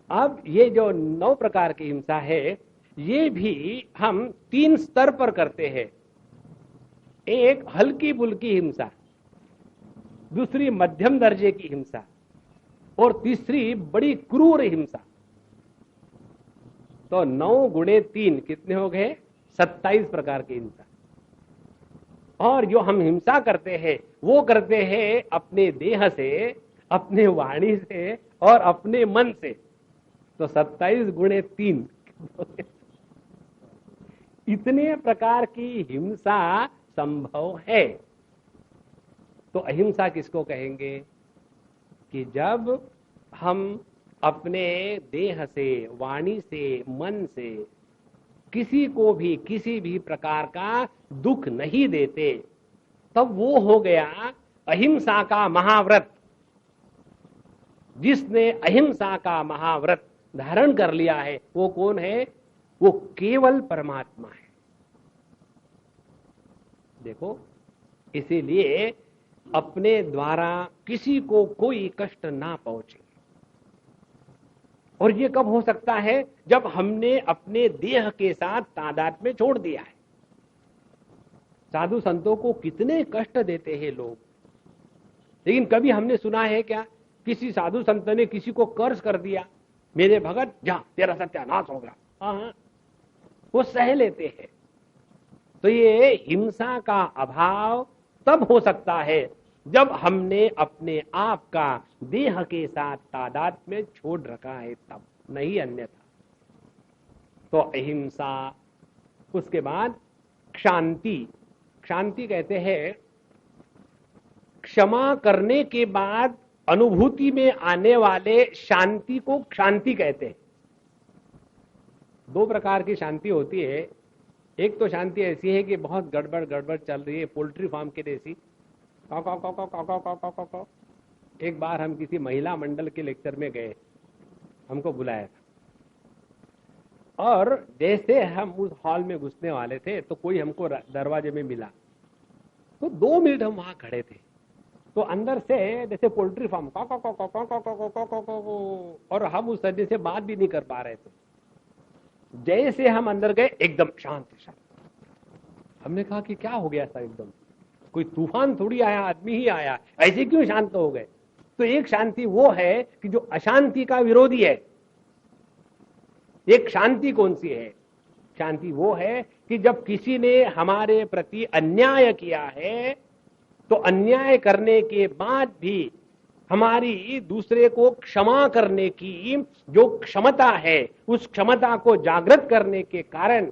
अब ये जो 9 प्रकार की हिंसा है, ये भी हम 3 स्तर पर करते हैं। एक हल्की फुल्की हिंसा, दूसरी मध्यम दर्जे की हिंसा, और तीसरी बड़ी क्रूर हिंसा। तो 9 गुणे 3 कितने हो गए? 27 प्रकार की हिंसा। और जो हम हिंसा करते हैं वो करते हैं अपने देह से, अपने वाणी से और अपने मन से। तो 27 गुणे 3 इतने प्रकार की हिंसा संभव है। तो अहिंसा किसको कहेंगे? कि जब हम अपने देह से, वाणी से, मन से किसी को भी किसी भी प्रकार का दुख नहीं देते, तब वो हो गया अहिंसा का महाव्रत। जिसने अहिंसा का महाव्रत धारण कर लिया है वो कौन है? वो केवल परमात्मा है। देखो, इसीलिए अपने द्वारा किसी को कोई कष्ट ना पहुंचे। और ये कब हो सकता है? जब हमने अपने देह के साथ तादाद में छोड़ दिया है। साधु संतों को कितने कष्ट देते हैं लोग, लेकिन कभी हमने सुना है क्या किसी साधु संत ने किसी को कर्ज कर दिया, मेरे भगत जा तेरा सत्यानाश होगा? हाँ, वो सह लेते हैं। तो ये हिंसा का अभाव तब हो सकता है जब हमने अपने आप का देह के साथ तादाद में छोड़ रखा है, तब, नहीं अन्यथा। तो अहिंसा। उसके बाद क्षांति। क्षांति कहते हैं क्षमा करने के बाद अनुभूति में आने वाले शांति को क्षांति कहते हैं। 2 प्रकार की शांति होती है। एक तो शांति ऐसी है कि बहुत गड़बड़ चल रही है, पोल्ट्री फार्म के जैसी। एक बार हम किसी महिला मंडल के लेक्चर में गए, हमको बुलाया था, और जैसे हम उस हॉल में घुसने वाले थे तो कोई हमको दरवाजे में मिला। तो 2 मिनट हम वहां खड़े थे, तो अंदर से जैसे पोल्ट्री फार्म और हम उस तरह से बात भी नहीं कर पा रहे थे। जैसे हम अंदर गए एकदम शांति। हमने कहा कि क्या हो गया था एकदम? कोई तूफान थोड़ी आया, आदमी ही आया, ऐसे क्यों शांत हो गए? तो एक शांति वो है कि जो अशांति का विरोधी है। एक शांति कौन सी है? शांति वो है कि जब किसी ने हमारे प्रति अन्याय किया है तो अन्याय करने के बाद भी हमारी दूसरे को क्षमा करने की जो क्षमता है, उस क्षमता को जागृत करने के कारण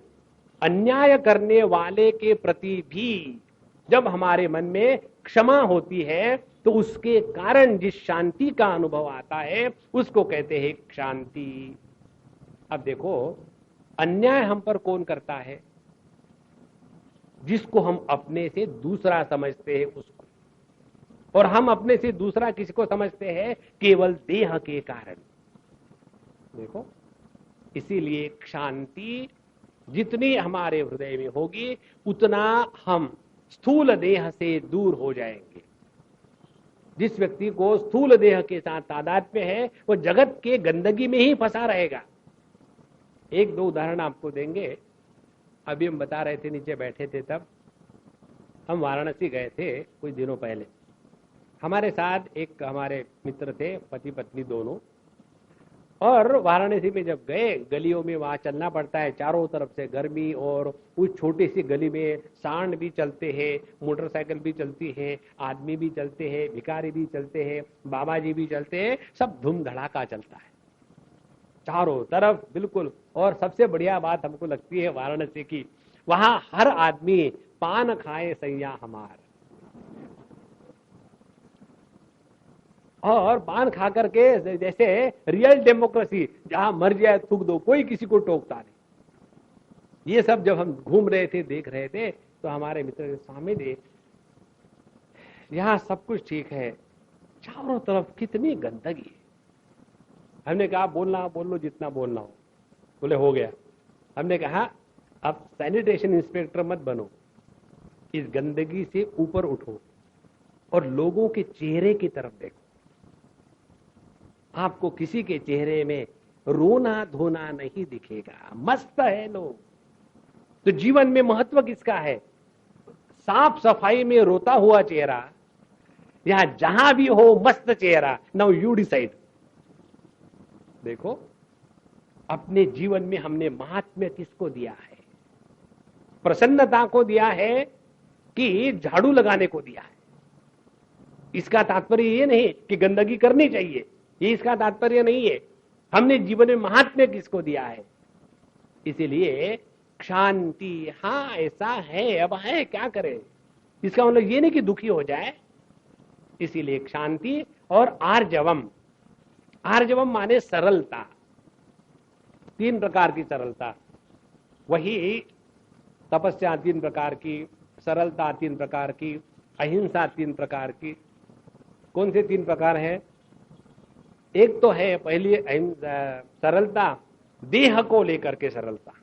अन्याय करने वाले के प्रति भी जब हमारे मन में क्षमा होती है तो उसके कारण जिस शांति का अनुभव आता है उसको कहते हैं शांति। अब देखो, अन्याय हम पर कौन करता है? जिसको हम अपने से दूसरा समझते हैं उसको, और हम अपने से दूसरा किसको समझते हैं? केवल देह के कारण। देखो, इसीलिए शांति जितनी हमारे हृदय में होगी उतना हम स्थूल देह से दूर हो जाएंगे। जिस व्यक्ति को स्थूल देह के साथ तादात्म्य है वो जगत के गंदगी में ही फंसा रहेगा। एक दो उदाहरण आपको देंगे। अभी हम बता रहे थे, नीचे बैठे थे, तब हम वाराणसी गए थे कुछ दिनों पहले। हमारे साथ एक हमारे मित्र थे, पति पत्नी दोनों, और वाराणसी में जब गए, गलियों में वहां चलना पड़ता है, चारों तरफ से गर्मी, और उस छोटी सी गली में सांड भी चलते हैं, मोटरसाइकिल भी चलती है, आदमी भी चलते हैं, भिखारी भी चलते हैं, बाबा जी भी चलते हैं, सब धूम धड़ाका चलता है चारों तरफ बिल्कुल। और सबसे बढ़िया बात हमको लगती है वाराणसी की, वहां हर आदमी पान खाए सैया हमार, और पान खा करके जैसे रियल डेमोक्रेसी, जहां मर जाए थूक दो, कोई किसी को टोकता नहीं। ये सब जब हम घूम रहे थे, देख रहे थे, तो हमारे मित्र के स्वामी जी, यहां सब कुछ ठीक है, चारों तरफ कितनी गंदगी है। हमने कहा बोलना बोल लो, जितना बोलना हो। बोले हो गया। हमने कहा अब सैनिटेशन इंस्पेक्टर मत बनो, इस गंदगी से ऊपर उठो और लोगों के चेहरे की तरफ देखो। आपको किसी के चेहरे में रोना धोना नहीं दिखेगा, मस्त है लोग। तो जीवन में महत्व किसका है? साफ सफाई में रोता हुआ चेहरा, या जहां भी हो मस्त चेहरा। Now you decide. देखो, अपने जीवन में हमने महात्म्य किसको दिया है? प्रसन्नता को दिया है कि झाड़ू लगाने को दिया है? इसका तात्पर्य ये नहीं कि गंदगी करनी चाहिए, ये इसका तात्पर्य नहीं है। हमने जीवन में महात्म्य किसको दिया है? इसीलिए शांति, हाँ ऐसा है, अब है, क्या करें? इसका मतलब ये नहीं कि दुखी हो जाए। इसीलिए शांति और आर्जवम। आर्जवम माने सरलता, तीन प्रकार की सरलता। वही तपस्या तीन प्रकार की, सरलता तीन प्रकार की, अहिंसा तीन प्रकार की। कौन से तीन प्रकार है? एक तो है पहली सरलता, देह को लेकर के सरलता।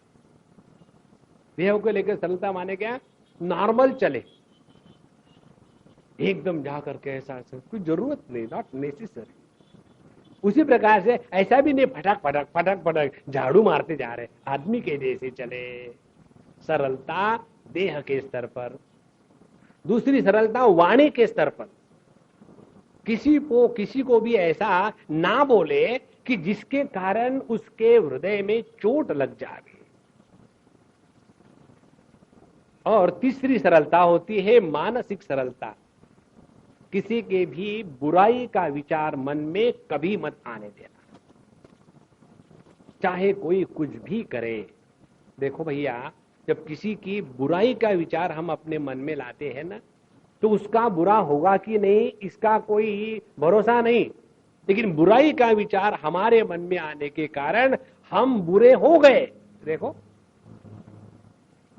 देह को लेकर सरलता माने क्या? नॉर्मल चले, एकदम जा करके ऐसा कोई जरूरत नहीं, नॉट नेसेसरी। उसी प्रकार से ऐसा भी नहीं फटक फटक फटक फटक झाड़ू मारते जा रहे, आदमी के जैसे चले। सरलता देह के स्तर पर। दूसरी सरलता वाणी के स्तर पर, किसी को भी ऐसा ना बोले कि जिसके कारण उसके हृदय में चोट लग जाए। और तीसरी सरलता होती है मानसिक सरलता। किसी के भी बुराई का विचार मन में कभी मत आने देना, चाहे कोई कुछ भी करे। देखो भैया, जब किसी की बुराई का विचार हम अपने मन में लाते हैं ना, तो उसका बुरा होगा कि नहीं इसका कोई भरोसा नहीं, लेकिन बुराई का विचार हमारे मन में आने के कारण हम बुरे हो गए। देखो,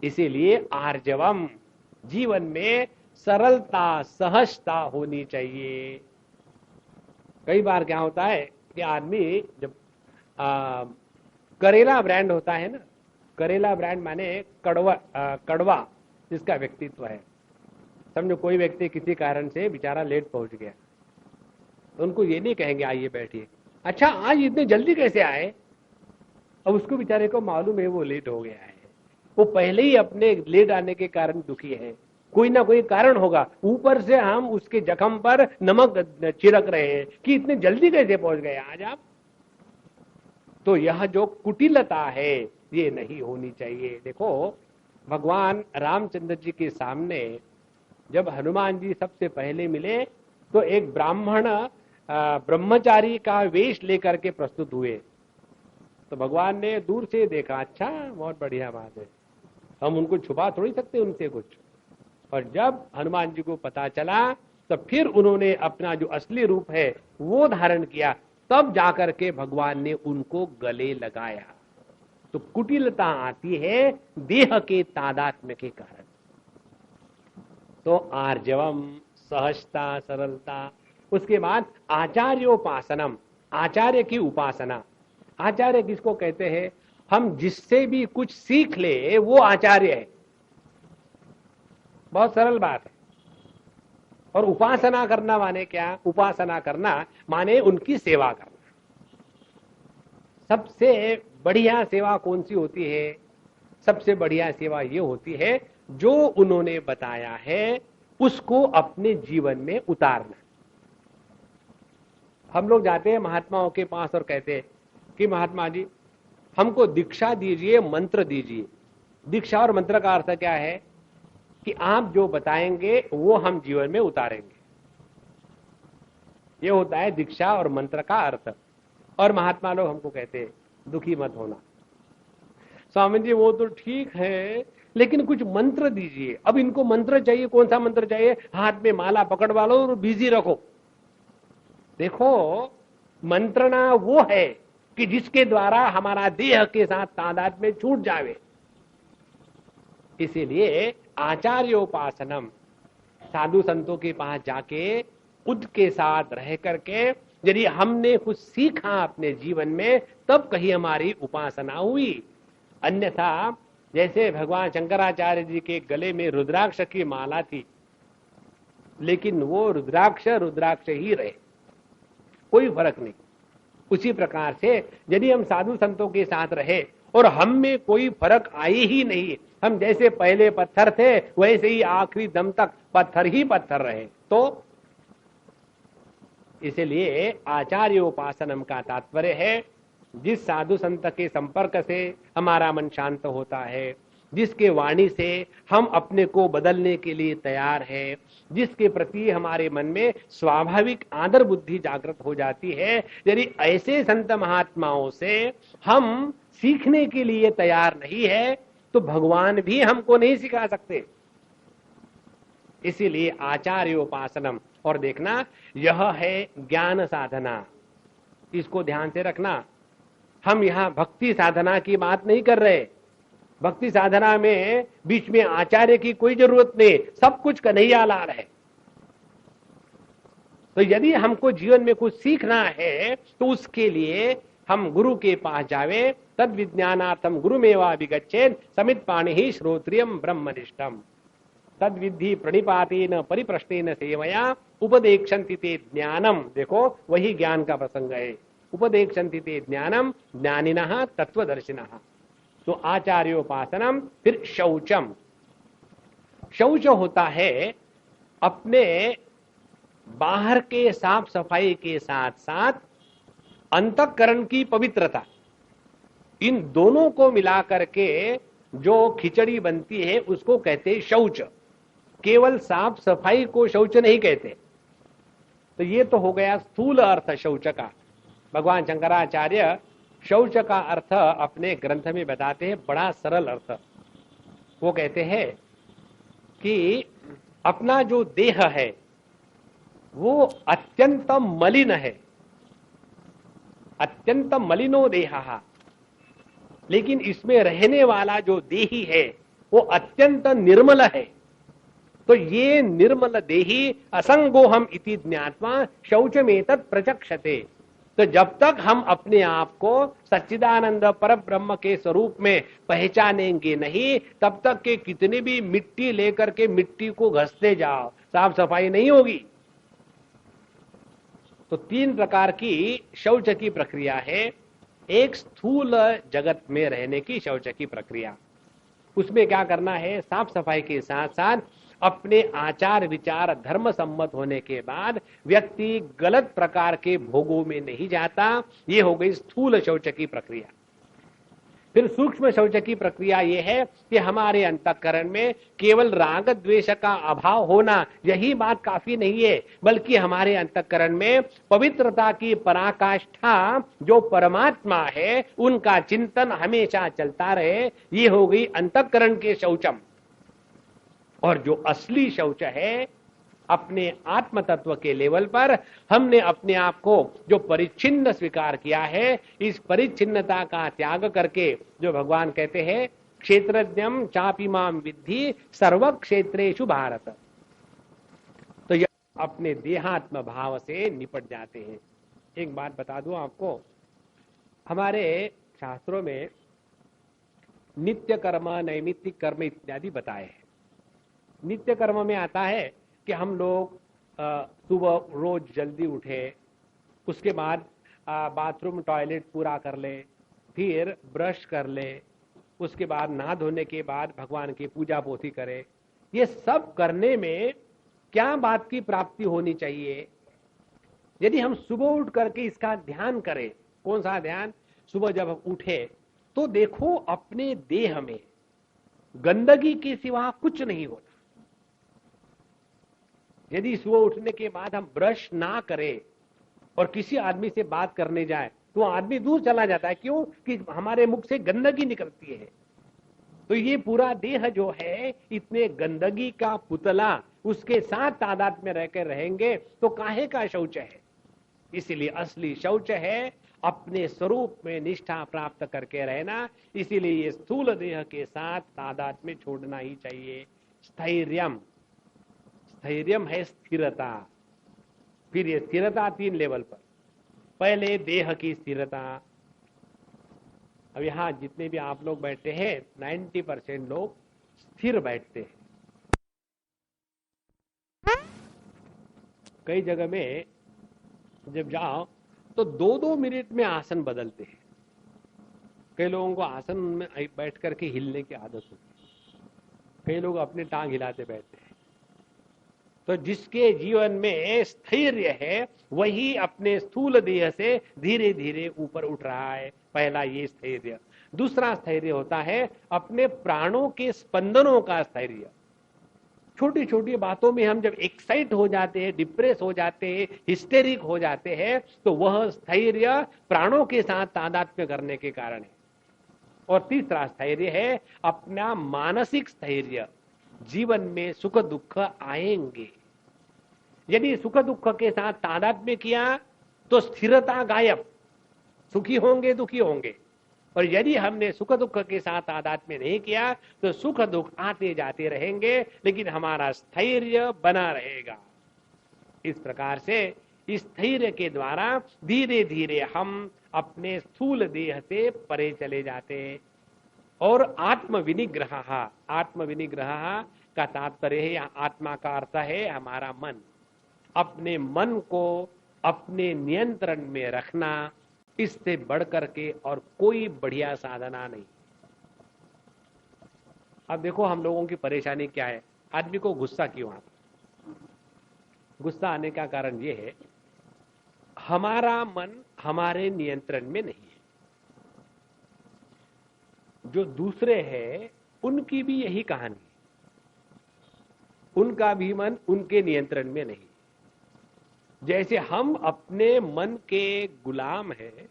इसीलिए आर्जवम, जीवन में सरलता सहजता होनी चाहिए। कई बार क्या होता है कि आदमी जब करेला ब्रांड होता है ना, करेला ब्रांड माने कड़वा जिसका व्यक्तित्व है। समझो कोई व्यक्ति किसी कारण से बेचारा लेट पहुंच गया, तो उनको ये नहीं कहेंगे आइए बैठिए, अच्छा आज इतने जल्दी कैसे आए? अब उसको बेचारे को मालूम है वो लेट हो गया है, वो पहले ही अपने लेट आने के कारण दुखी है। कोई ना कोई कारण होगा। ऊपर से हम उसके जख्म पर नमक छिड़क रहे हैं कि इतने जल्दी कैसे पहुंच गए आज आप। तो यह जो कुटिलता है ये नहीं होनी चाहिए। देखो भगवान रामचंद्र जी के सामने जब हनुमान जी सबसे पहले मिले तो एक ब्राह्मण ब्रह्मचारी का वेश लेकर के प्रस्तुत हुए। तो भगवान ने दूर से देखा, अच्छा बहुत बढ़िया बात है, हम उनको छुपा थोड़ी सकते उनसे कुछ। और जब हनुमान जी को पता चला तो फिर उन्होंने अपना जो असली रूप है वो धारण किया, तब जाकर के भगवान ने उनको गले लगाया। तो कुटिलता आती है देह के तादात्म्य के कारण। तो आर्जवम, सहजता, सरलता, उसके बाद आचार्योपासनम, आचार्य की उपासना। आचार्य किसको कहते हैं? हम जिससे भी कुछ सीख ले वो आचार्य है। बहुत सरल बात है। और उपासना करना माने क्या? उपासना करना माने उनकी सेवा करना। सबसे बढ़िया सेवा कौन सी होती है? सबसे बढ़िया सेवा ये होती है जो उन्होंने बताया है उसको अपने जीवन में उतारना। हम लोग जाते हैं महात्माओं के पास और कहते हैं कि महात्मा जी हमको दीक्षा दीजिए, मंत्र दीजिए। दीक्षा और मंत्र का अर्थ क्या है कि आप जो बताएंगे वो हम जीवन में उतारेंगे। ये होता है दीक्षा और मंत्र का अर्थ। और महात्मा लोग हमको कहते हैं दुखी मत होना स्वामी जी, वो तो ठीक है लेकिन कुछ मंत्र दीजिए। अब इनको मंत्र चाहिए, कौन सा मंत्र चाहिए? हाथ में माला पकड़वा लो और बिजी रखो। देखो मंत्रणा वो है कि जिसके द्वारा हमारा देह के साथ तादाद में छूट जावे। इसीलिए आचार्योपासनम, साधु संतों के पास जाके उनके साथ रह करके यदि हमने कुछ सीखा अपने जीवन में तब कहीं हमारी उपासना हुई। अन्यथा जैसे भगवान शंकराचार्य जी के गले में रुद्राक्ष की माला थी लेकिन वो रुद्राक्ष रुद्राक्ष ही रहे, कोई फर्क नहीं। उसी प्रकार से यदि हम साधु संतों के साथ रहे और हम में कोई फर्क आई ही नहीं, हम जैसे पहले पत्थर थे वैसे ही आखिरी दम तक पत्थर ही पत्थर रहे, तो इसलिए आचार्योपासनम का तात्पर्य है जिस साधु संत के संपर्क से हमारा मन शांत होता है, जिसके वाणी से हम अपने को बदलने के लिए तैयार है, जिसके प्रति हमारे मन में स्वाभाविक आदर बुद्धि जागृत हो जाती है, यदि ऐसे संत महात्माओं से हम सीखने के लिए तैयार नहीं है तो भगवान भी हमको नहीं सिखा सकते। इसीलिए आचार्योपासनम। और देखना यह है ज्ञान साधना, इसको ध्यान से रखना। हम यहां भक्ति साधना की बात नहीं कर रहे। भक्ति साधना में बीच में आचार्य की कोई जरूरत नहीं, सब कुछ कन्हैया लाल है। तो यदि हमको जीवन में कुछ सीखना है तो उसके लिए हम गुरु के पास जावे। तद विज्ञानार्थम गुरुमेवा विगच्छेद समित पाणि ही श्रोत्रियम ब्रह्मनिष्ठम तद विद्धि प्रणिपातेन परिप्रश्नेन सेवया उपदेक्षन्ति ते ज्ञानम। देखो वही ज्ञान का प्रसंग है। उपदेक्षन्ति ते ज्ञानम ज्ञानिनः तत्वदर्शिनः। तो आचार्योपासनम। फिर शौचम। शौच होता है अपने बाहर के साफ सफाई के साथ साथ अंतःकरण की पवित्रता, इन दोनों को मिलाकर के जो खिचड़ी बनती है उसको कहते हैं शौच। केवल साफ सफाई को शौच नहीं कहते। तो ये तो हो गया स्थूल अर्थ शौच का। भगवान शंकराचार्य शौच का अर्थ अपने ग्रंथ में बताते हैं, बड़ा सरल अर्थ। वो कहते हैं कि अपना जो देह है वो अत्यंत मलिन है, अत्यंत मलिनो देहा, लेकिन इसमें रहने वाला जो देही है वो अत्यंत निर्मल है। तो ये निर्मल देही असंगोहम इति ज्ञात्वा शौचमेतत् प्रचक्षते। तो जब तक हम अपने आप को सच्चिदानंद पर ब्रह्म के स्वरूप में पहचानेंगे नहीं, तब तक के कितनी भी मिट्टी लेकर के मिट्टी को घसते जाओ, साफ सफाई नहीं होगी। तो तीन प्रकार की शौच की प्रक्रिया है। एक स्थूल जगत में रहने की शौच की प्रक्रिया, उसमें क्या करना है? साफ सफाई के साथ साथ अपने आचार विचार धर्म सम्मत होने के बाद व्यक्ति गलत प्रकार के भोगों में नहीं जाता। ये हो गई स्थूल शौच की प्रक्रिया। फिर सूक्ष्म शौच की प्रक्रिया यह है कि हमारे अंतःकरण में केवल राग द्वेष का अभाव होना यही बात काफी नहीं है, बल्कि हमारे अंतःकरण में पवित्रता की पराकाष्ठा जो परमात्मा है उनका चिंतन हमेशा चलता रहे। ये हो गई अंतःकरण के शौचम। और जो असली शौच है अपने आत्म तत्व के लेवल पर हमने अपने आप को जो परिच्छिन्न स्वीकार किया है, इस परिच्छिन्नता का त्याग करके जो भगवान कहते हैं क्षेत्रज्ञम चापिमाम विद्धि सर्व क्षेत्रेषु भारत, तो यह अपने देहात्म भाव से निपट जाते हैं। एक बात बता दूं आपको, हमारे शास्त्रों में नित्य कर्म नैमित्तिक कर्म इत्यादि बताए हैं। नित्य कर्म में आता है कि हम लोग सुबह रोज जल्दी उठे, उसके बाद बाथरूम टॉयलेट पूरा कर ले, फिर ब्रश कर ले, उसके बाद नहा धोने के बाद भगवान की पूजा पोथी करे। ये सब करने में क्या बात की प्राप्ति होनी चाहिए? यदि हम सुबह उठ करके इसका ध्यान करें, कौन सा ध्यान? सुबह जब हम उठे तो देखो अपने देह में गंदगी के सिवा कुछ नहीं होता। यदि सुबह उठने के बाद हम ब्रश ना करें और किसी आदमी से बात करने जाए तो आदमी दूर चला जाता है। क्यों? कि हमारे मुख से गंदगी निकलती है। तो ये पूरा देह जो है इतने गंदगी का पुतला, उसके साथ तादाद में रहकर रहेंगे तो काहे का शौच है? इसीलिए असली शौच है अपने स्वरूप में निष्ठा प्राप्त करके रहना। इसीलिए ये स्थूल देह के साथ तादाद में छोड़ना ही चाहिए। स्थैर्यम, स्थैर्यम है स्थिरता। फिर ये स्थिरता 3 लेवल पर। पहले देह की स्थिरता। अब यहां जितने भी आप लोग बैठे हैं 90% लोग स्थिर बैठते हैं। कई जगह में जब जाओ तो 2-2 मिनट में आसन बदलते हैं। कई लोगों को आसन में बैठ करके हिलने की आदत होती है, कई लोग अपनी टांग हिलाते बैठते हैं। तो जिसके जीवन में स्थैर्य है वही अपने स्थूल देह से धीरे धीरे ऊपर उठ रहा है। पहला ये स्थैर्य। दूसरा स्थैर्य होता है अपने प्राणों के स्पंदनों का स्थैर्य। छोटी छोटी बातों में हम जब एक्साइट हो जाते हैं, डिप्रेस हो जाते हैं, हिस्टेरिक हो जाते हैं, तो वह स्थैर्य प्राणों के साथ तादात्म्य करने के कारण है। और तीसरा स्थैर्य है अपना मानसिक स्थैर्य। जीवन में सुख दुख आएंगे, यदि सुख दुख के साथ तादात्म्य किया तो स्थिरता गायब, सुखी होंगे दुखी होंगे। और यदि हमने सुख दुख के साथ तादात्म्य नहीं किया तो सुख दुख आते जाते रहेंगे, लेकिन हमारा स्थैर्य बना रहेगा। इस प्रकार से इस स्थैर्य के द्वारा धीरे धीरे हम अपने स्थूल देह से परे चले जाते हैं। और आत्म विनिग्रह, आत्म विनिग्रह का तात्पर्य है, आत्मा का अर्थ है हमारा मन। अपने मन को अपने नियंत्रण में रखना, इससे बढ़कर के और कोई बढ़िया साधना नहीं। अब देखो हम लोगों की परेशानी क्या है, आदमी को गुस्सा क्यों आता? गुस्सा आने का कारण यह है हमारा मन हमारे नियंत्रण में नहीं है। जो दूसरे हैं उनकी भी यही कहानी, उनका भी मन उनके नियंत्रण में नहीं। जैसे हम अपने मन के गुलाम हैं,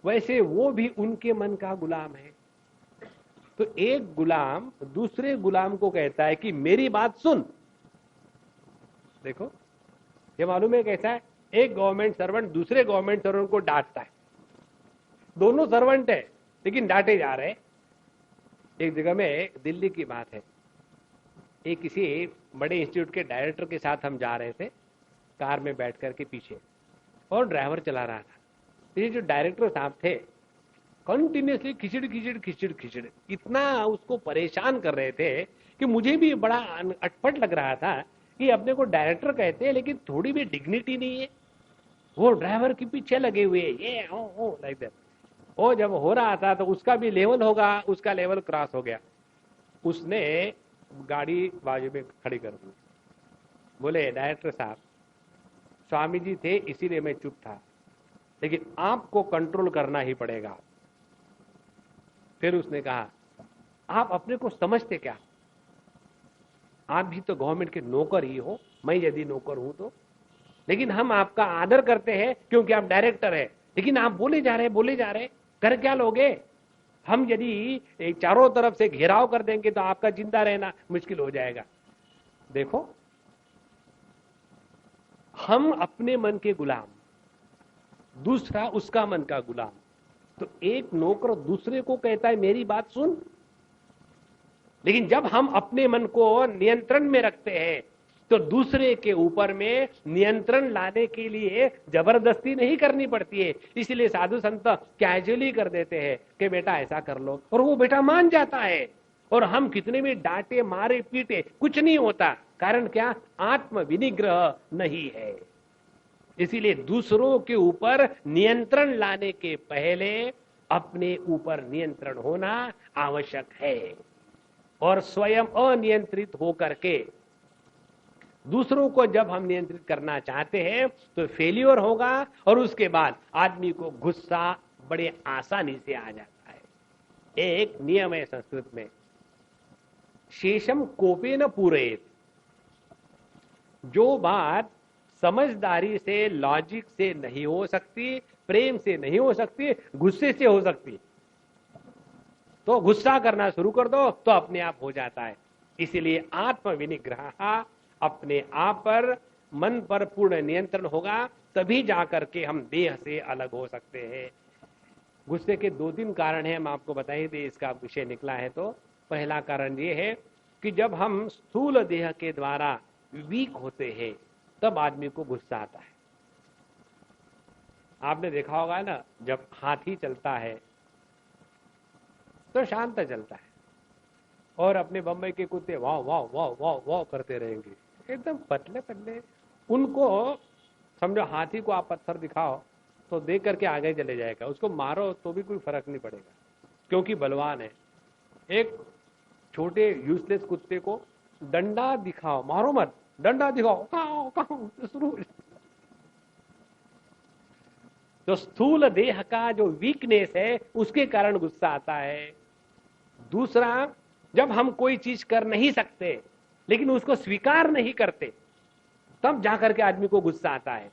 वैसे वो भी उनके मन का गुलाम है। तो एक गुलाम दूसरे गुलाम को कहता है कि मेरी बात सुन। देखो ये मालूम है कैसा है? एक गवर्नमेंट सर्वेंट दूसरे गवर्नमेंट सर्वेंट को डांटता है। दोनों सर्वेंट है लेकिन डांटे जा रहे हैं। एक जगह में दिल्ली की बात है, एक किसी बड़े इंस्टीट्यूट के डायरेक्टर के साथ हम जा रहे थे कार में बैठ करके पीछे, और ड्राइवर चला रहा था। ये जो डायरेक्टर साहब थे कंटिन्यूसली खिचड़ खिचड़ खिचड़ खिचड़ इतना उसको परेशान कर रहे थे कि मुझे भी बड़ा अटपट लग रहा था कि अपने को डायरेक्टर कहते हैं लेकिन थोड़ी भी डिग्निटी नहीं है। वो ड्राइवर के पीछे लगे हुए ये ओ लाइक दैट। वो जब हो रहा था तो उसका भी लेवल होगा, उसका लेवल क्रॉस हो गया। उसने गाड़ी बाजू में खड़ी कर दी। बोले डायरेक्टर साहब, स्वामी जी थे इसीलिए मैं चुप था, लेकिन आपको कंट्रोल करना ही पड़ेगा। फिर उसने कहा, आप अपने को समझते क्या? आप भी तो गवर्नमेंट के नौकर ही हो, मैं यदि नौकर हूं तो। लेकिन हम आपका आदर करते हैं क्योंकि आप डायरेक्टर है, लेकिन आप बोले जा रहे, कर क्या लोगे? हम यदि चारों तरफ से घेराव कर देंगे तो आपका जिंदा रहना मुश्किल हो जाएगा। देखो, हम अपने मन के गुलाम, दूसरा उसका मन का गुलाम। तो एक नौकर दूसरे को कहता है मेरी बात सुन, लेकिन जब हम अपने मन को नियंत्रण में रखते हैं तो दूसरे के ऊपर में नियंत्रण लाने के लिए जबरदस्ती नहीं करनी पड़ती है। इसलिए साधु संत कैजुअली कर देते हैं कि बेटा ऐसा कर लो, और वो बेटा मान जाता है। और हम कितने भी डांटे मारे पीटे कुछ नहीं होता। कारण क्या? आत्म विनिग्रह नहीं है। इसीलिए दूसरों के ऊपर नियंत्रण लाने के पहले अपने ऊपर नियंत्रण होना आवश्यक है। और स्वयं अनियंत्रित होकर के दूसरों को जब हम नियंत्रित करना चाहते हैं तो फेल्योर होगा, और उसके बाद आदमी को गुस्सा बड़े आसानी से आ जाता है। एक नियम है संस्कृत में, शेषम कोपेन पूरयेत। जो बात समझदारी से, लॉजिक से नहीं हो सकती, प्रेम से नहीं हो सकती, गुस्से से हो सकती, तो गुस्सा करना शुरू कर दो तो अपने आप हो जाता है। इसीलिए आत्म विनिग्रह, अपने आप पर, मन पर पूर्ण नियंत्रण होगा, तभी जाकर के हम देह से अलग हो सकते हैं। गुस्से के 2-3 कारण हैं, हम आपको बताइए दे, इसका विषय निकला है तो। पहला कारण ये है कि जब हम स्थूल देह के द्वारा वीक होते हैं तब आदमी को गुस्सा आता है। आपने देखा होगा ना, जब हाथी चलता है तो शांत चलता है, और अपने बम्बई के कुत्ते वाह वाह वाह वाह वाह करते रहेंगे, एकदम पतले पतले। उनको समझो, हाथी को आप पत्थर दिखाओ तो देख करके आगे चले जाएगा, उसको मारो तो भी कोई फर्क नहीं पड़ेगा क्योंकि बलवान है। एक छोटे यूजलेस कुत्ते को डंडा दिखाओ, मारो मत, डंडा दिखाओ, काओ काओ शुरू। तो स्थूल देह का जो वीकनेस है उसके कारण गुस्सा आता है। दूसरा, जब हम कोई चीज कर नहीं सकते लेकिन उसको स्वीकार नहीं करते तब जाकर के आदमी को गुस्सा आता है।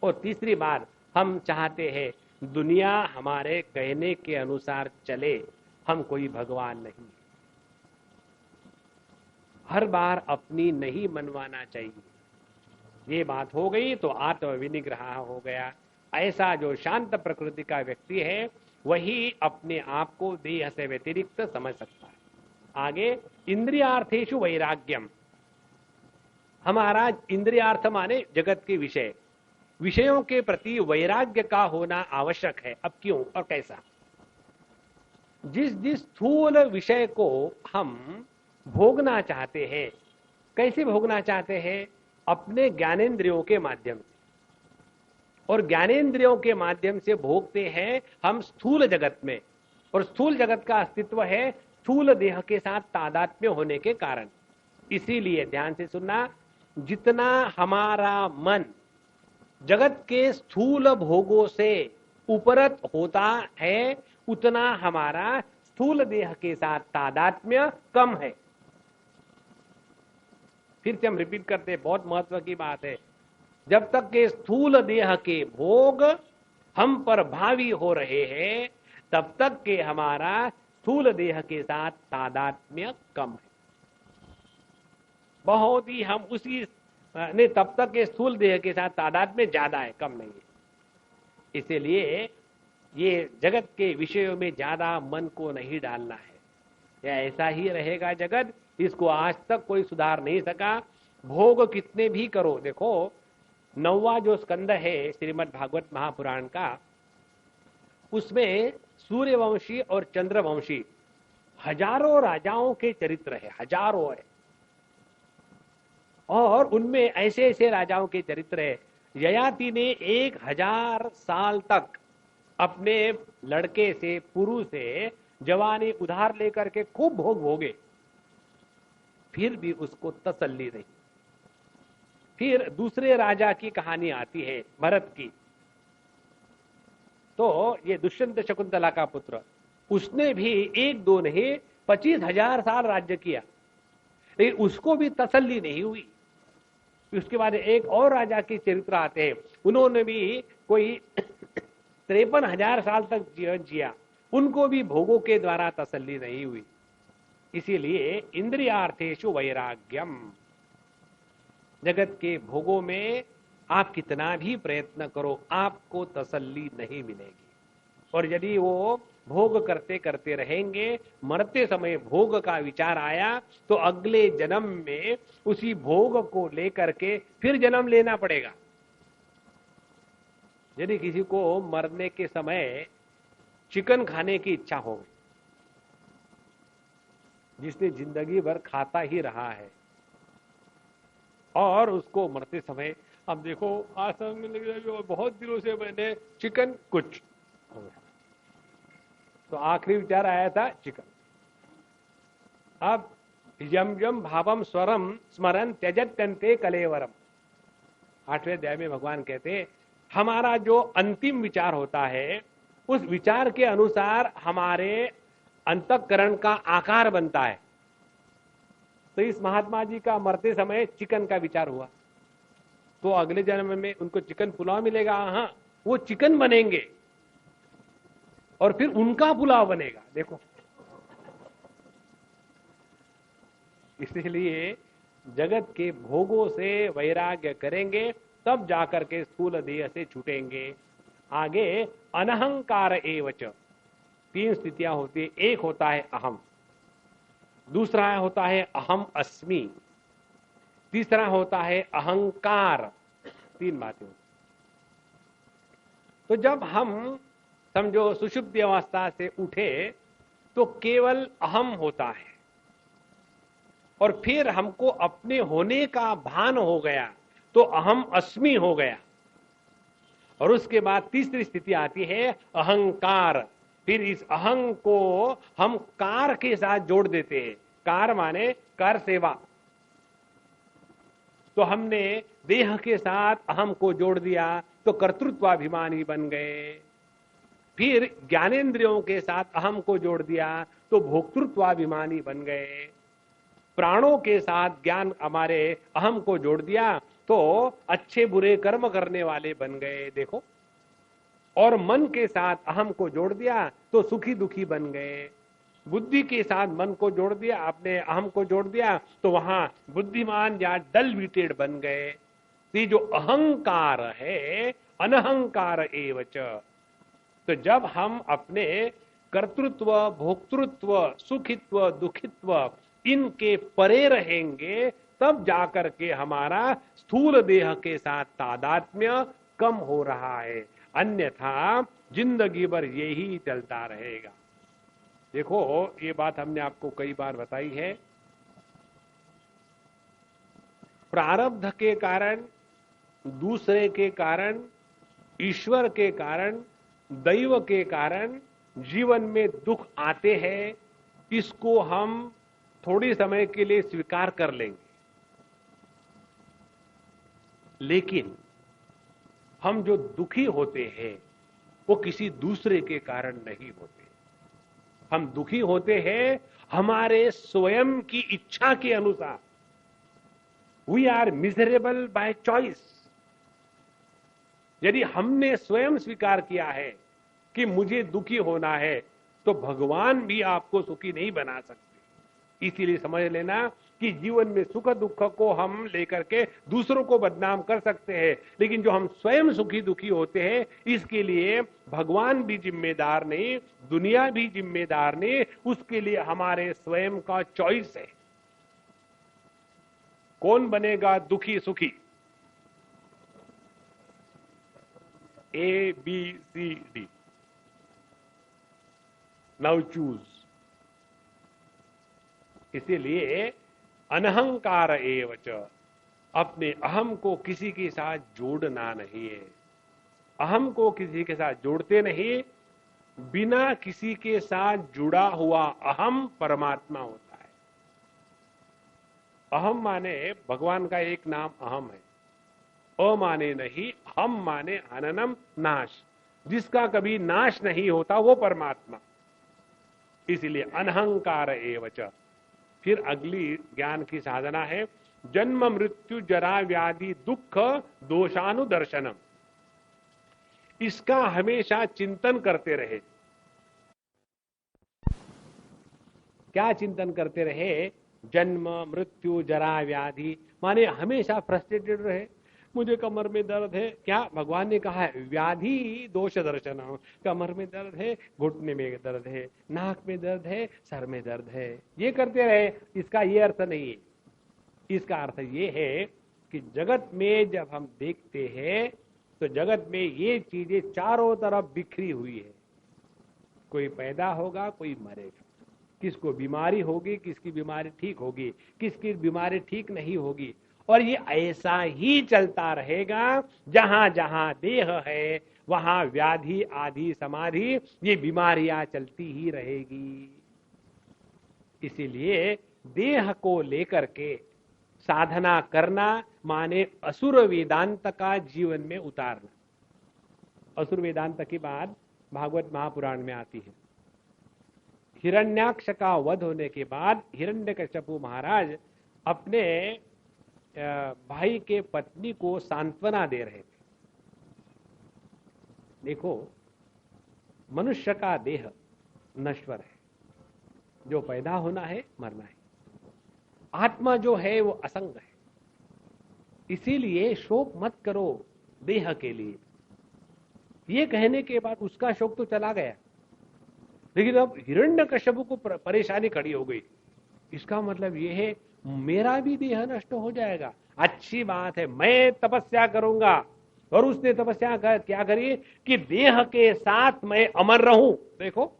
और तीसरी बात, हम चाहते हैं दुनिया हमारे कहने के अनुसार चले, हम कोई भगवान नहीं। हर बार अपनी नहीं मनवाना चाहिए। ये बात हो गई तो आत्म विनिग्रह हो गया। ऐसा जो शांत प्रकृति का व्यक्ति है वही अपने आप को देह से व्यतिरिक्त समझ सकता है। आगे, इंद्रियार्थेषु वैराग्यम। हमारा इंद्रियार्थ माने जगत के विषय, विषयों के प्रति वैराग्य का होना आवश्यक है। अब क्यों और कैसा? जिस जिस स्थूल विषय को हम भोगना चाहते हैं, कैसे भोगना चाहते हैं? अपने ज्ञानेंद्रियों के माध्यम से। और ज्ञानेंद्रियों के माध्यम से भोगते हैं हम स्थूल जगत में, और स्थूल जगत का अस्तित्व है स्थूल देह के साथ तादात्म्य होने के कारण। इसीलिए ध्यान से सुनना, जितना हमारा मन जगत के स्थूल भोगों से उपरत होता है उतना हमारा स्थूल देह के साथ तादात्म्य कम है। फिर से हम रिपीट करते हैं, बहुत महत्व की बात है। जब तक के स्थूल देह के भोग हम पर भावी हो रहे हैं तब तक के हमारा स्थूल देह के साथ तादात्म्य कम है। बहुत ही हम उसी ने तब तक के स्थूल देह के साथ तादात्म्य ज्यादा है, कम नहीं है। इसीलिए ये जगत के विषयों में ज्यादा मन को नहीं डालना है। या ऐसा ही रहेगा जगत, इसको आज तक कोई सुधार नहीं सका। भोग कितने भी करो, देखो 9वां जो स्कंद है श्रीमद् भागवत महापुराण का, उसमें सूर्यवंशी और चंद्रवंशी हजारों राजाओं के चरित्र है, हजारों है। और उनमें ऐसे ऐसे राजाओं के चरित्र है। ययाति ने 1000 साल तक अपने लड़के से, पुरु से जवानी उधार लेकर के खूब भोग भोगे, फिर भी उसको तसल्ली नहीं। फिर दूसरे राजा की कहानी आती है, भरत की। तो ये दुष्यंत शकुंतला का पुत्र, उसने भी एक दो नहीं 25,000 साल राज्य किया, लेकिन उसको भी तसल्ली नहीं हुई। उसके बाद एक और राजा के चरित्र आते हैं, उन्होंने भी कोई 53,000 साल तक जीवन जिया, उनको भी भोगों के द्वारा तसल्ली नहीं हुई। इसीलिए इंद्रियार्थेषु वैराग्यम, जगत के भोगों में आप कितना भी प्रयत्न करो, आपको तसल्ली नहीं मिलेगी। और यदि वो भोग करते करते रहेंगे, मरते समय भोग का विचार आया, तो अगले जन्म में उसी भोग को लेकर के फिर जन्म लेना पड़ेगा। यदि किसी को मरने के समय चिकन खाने की इच्छा हो, जिसने जिंदगी भर खाता ही रहा है, और उसको मरते समय अब देखो आज में बहुत दिनों से मैंने चिकन कुछ हो गया, तो आखिरी विचार आया था चिकन। अब यम यम भावम स्वरम स्मरण त्यजत्यंते कलेवरम, 8वें अध्याय में भगवान कहते हमारा जो अंतिम विचार होता है, उस विचार के अनुसार हमारे अंतःकरण का आकार बनता है। तो इस महात्मा जी का मरते समय चिकन का विचार हुआ, तो अगले जन्म में उनको चिकन पुलाव मिलेगा। हाँ, वो चिकन बनेंगे और फिर उनका पुलाव बनेगा। देखो, इसलिए जगत के भोगों से वैराग्य करेंगे, तब जाकर के स्थूल देह से छूटेंगे। आगे अनहंकार एवच, 3 स्थितियां होती है। एक होता है अहम, दूसरा होता है अहम अस्मि, तीसरा होता है अहंकार। 3 बातें। तो जब हम समझो सुषुप्ति अवस्था से उठे तो केवल अहम होता है, और फिर हमको अपने होने का भान हो गया तो अहम अस्मि हो गया। और उसके बाद तीसरी स्थिति आती है अहंकार। फिर इस अहं को हम कार के साथ जोड़ देते हैं। कार माने कर सेवा। तो हमने देह के साथ अहम को जोड़ दिया तो कर्तृत्वाभिमानी बन गए। फिर ज्ञानेंद्रियों के साथ अहम को जोड़ दिया तो भोक्तृत्वाभिमानी बन गए। प्राणों के साथ ज्ञान हमारे अहम को जोड़ दिया तो अच्छे बुरे कर्म करने वाले बन गए। देखो, और मन के साथ अहम को जोड़ दिया तो सुखी दुखी बन गए। बुद्धि के साथ मन को जोड़ दिया, आपने अहम को जोड़ दिया तो वहां बुद्धिमान या डल विटेड बन गए। ये जो अहंकार है अनहंकार एवच। तो जब हम अपने कर्तृत्व, भोक्तृत्व, सुखित्व, दुखित्व इनके परे रहेंगे, तब जाकर के हमारा स्थूल देह के साथ तादात्म्य कम हो रहा है। अन्यथा जिंदगी भर यही चलता रहेगा। देखो, ये बात हमने आपको कई बार बताई है। प्रारब्ध के कारण, दूसरे के कारण, ईश्वर के कारण, दैव के कारण जीवन में दुख आते हैं। इसको हम थोड़ी समय के लिए स्वीकार कर लेंगे, लेकिन हम जो दुखी होते हैं वो किसी दूसरे के कारण नहीं होते। हम दुखी होते हैं हमारे स्वयं की इच्छा के अनुसार। We are miserable by choice. यदि हमने स्वयं स्वीकार किया है कि मुझे दुखी होना है, तो भगवान भी आपको सुखी नहीं बना सकते। इसीलिए समझ लेना कि जीवन में सुख दुख को हम लेकर के दूसरों को बदनाम कर सकते हैं, लेकिन जो हम स्वयं सुखी दुखी होते हैं, इसके लिए भगवान भी जिम्मेदार नहीं, दुनिया भी जिम्मेदार नहीं। उसके लिए हमारे स्वयं का चॉइस है। कौन बनेगा दुखी सुखी? ABCD। Now choose. इसीलिए अनहंकार एवच, अपने अहम को किसी के साथ जोड़ना नहीं है। अहम को किसी के साथ जोड़ते नहीं। बिना किसी के साथ जुड़ा हुआ अहम परमात्मा होता है। अहम माने भगवान का एक नाम अहम है, अ माने नहीं, हम माने अननम नाश, जिसका कभी नाश नहीं होता वो परमात्मा, इसलिए अनहंकार एवच। फिर अगली ज्ञान की साधना है जन्म मृत्यु जरा व्याधि दुख दोषानुदर्शनम। इसका हमेशा चिंतन करते रहे। क्या चिंतन करते रहे? जन्म मृत्यु जरा व्याधि, माने हमेशा फ्रस्ट्रेटेड रहे। मुझे कमर में दर्द है, क्या भगवान ने कहा है व्याधि दोष दर्शन, कमर में दर्द है, घुटने में दर्द है, नाक में दर्द है, सर में दर्द है, ये करते रहे। इसका ये अर्थ नहीं है। इसका अर्थ ये है कि जगत में जब हम देखते हैं तो जगत में ये चीजें चारों तरफ बिखरी हुई है। कोई पैदा होगा, कोई मरेगा, किसको बीमारी होगी, किसकी बीमारी ठीक होगी, किसकी बीमारी ठीक नहीं होगी, और ये ऐसा ही चलता रहेगा। जहां जहां देह है वहां व्याधि आदि समाधि ये बीमारियां चलती ही रहेगी। इसीलिए देह को लेकर के साधना करना माने असुर वेदांत का जीवन में उतारना। असुर वेदांत की बात भागवत महापुराण में आती है। हिरण्याक्ष का वध होने के बाद हिरण्यकश्यपु महाराज अपने भाई के पत्नी को सांत्वना दे रहे थे। देखो, मनुष्य का देह नश्वर है, जो पैदा होना है मरना है। आत्मा जो है वो असंग है, इसीलिए शोक मत करो देह के लिए। ये कहने के बाद उसका शोक तो चला गया, लेकिन अब हिरण्यकश्यप को परेशानी खड़ी हो गई। इसका मतलब ये है मेरा भी देह नष्ट हो जाएगा। अच्छी बात है, मैं तपस्या करूंगा। और उसने तपस्या क्या करी कि देह के साथ मैं अमर रहूं। देखो,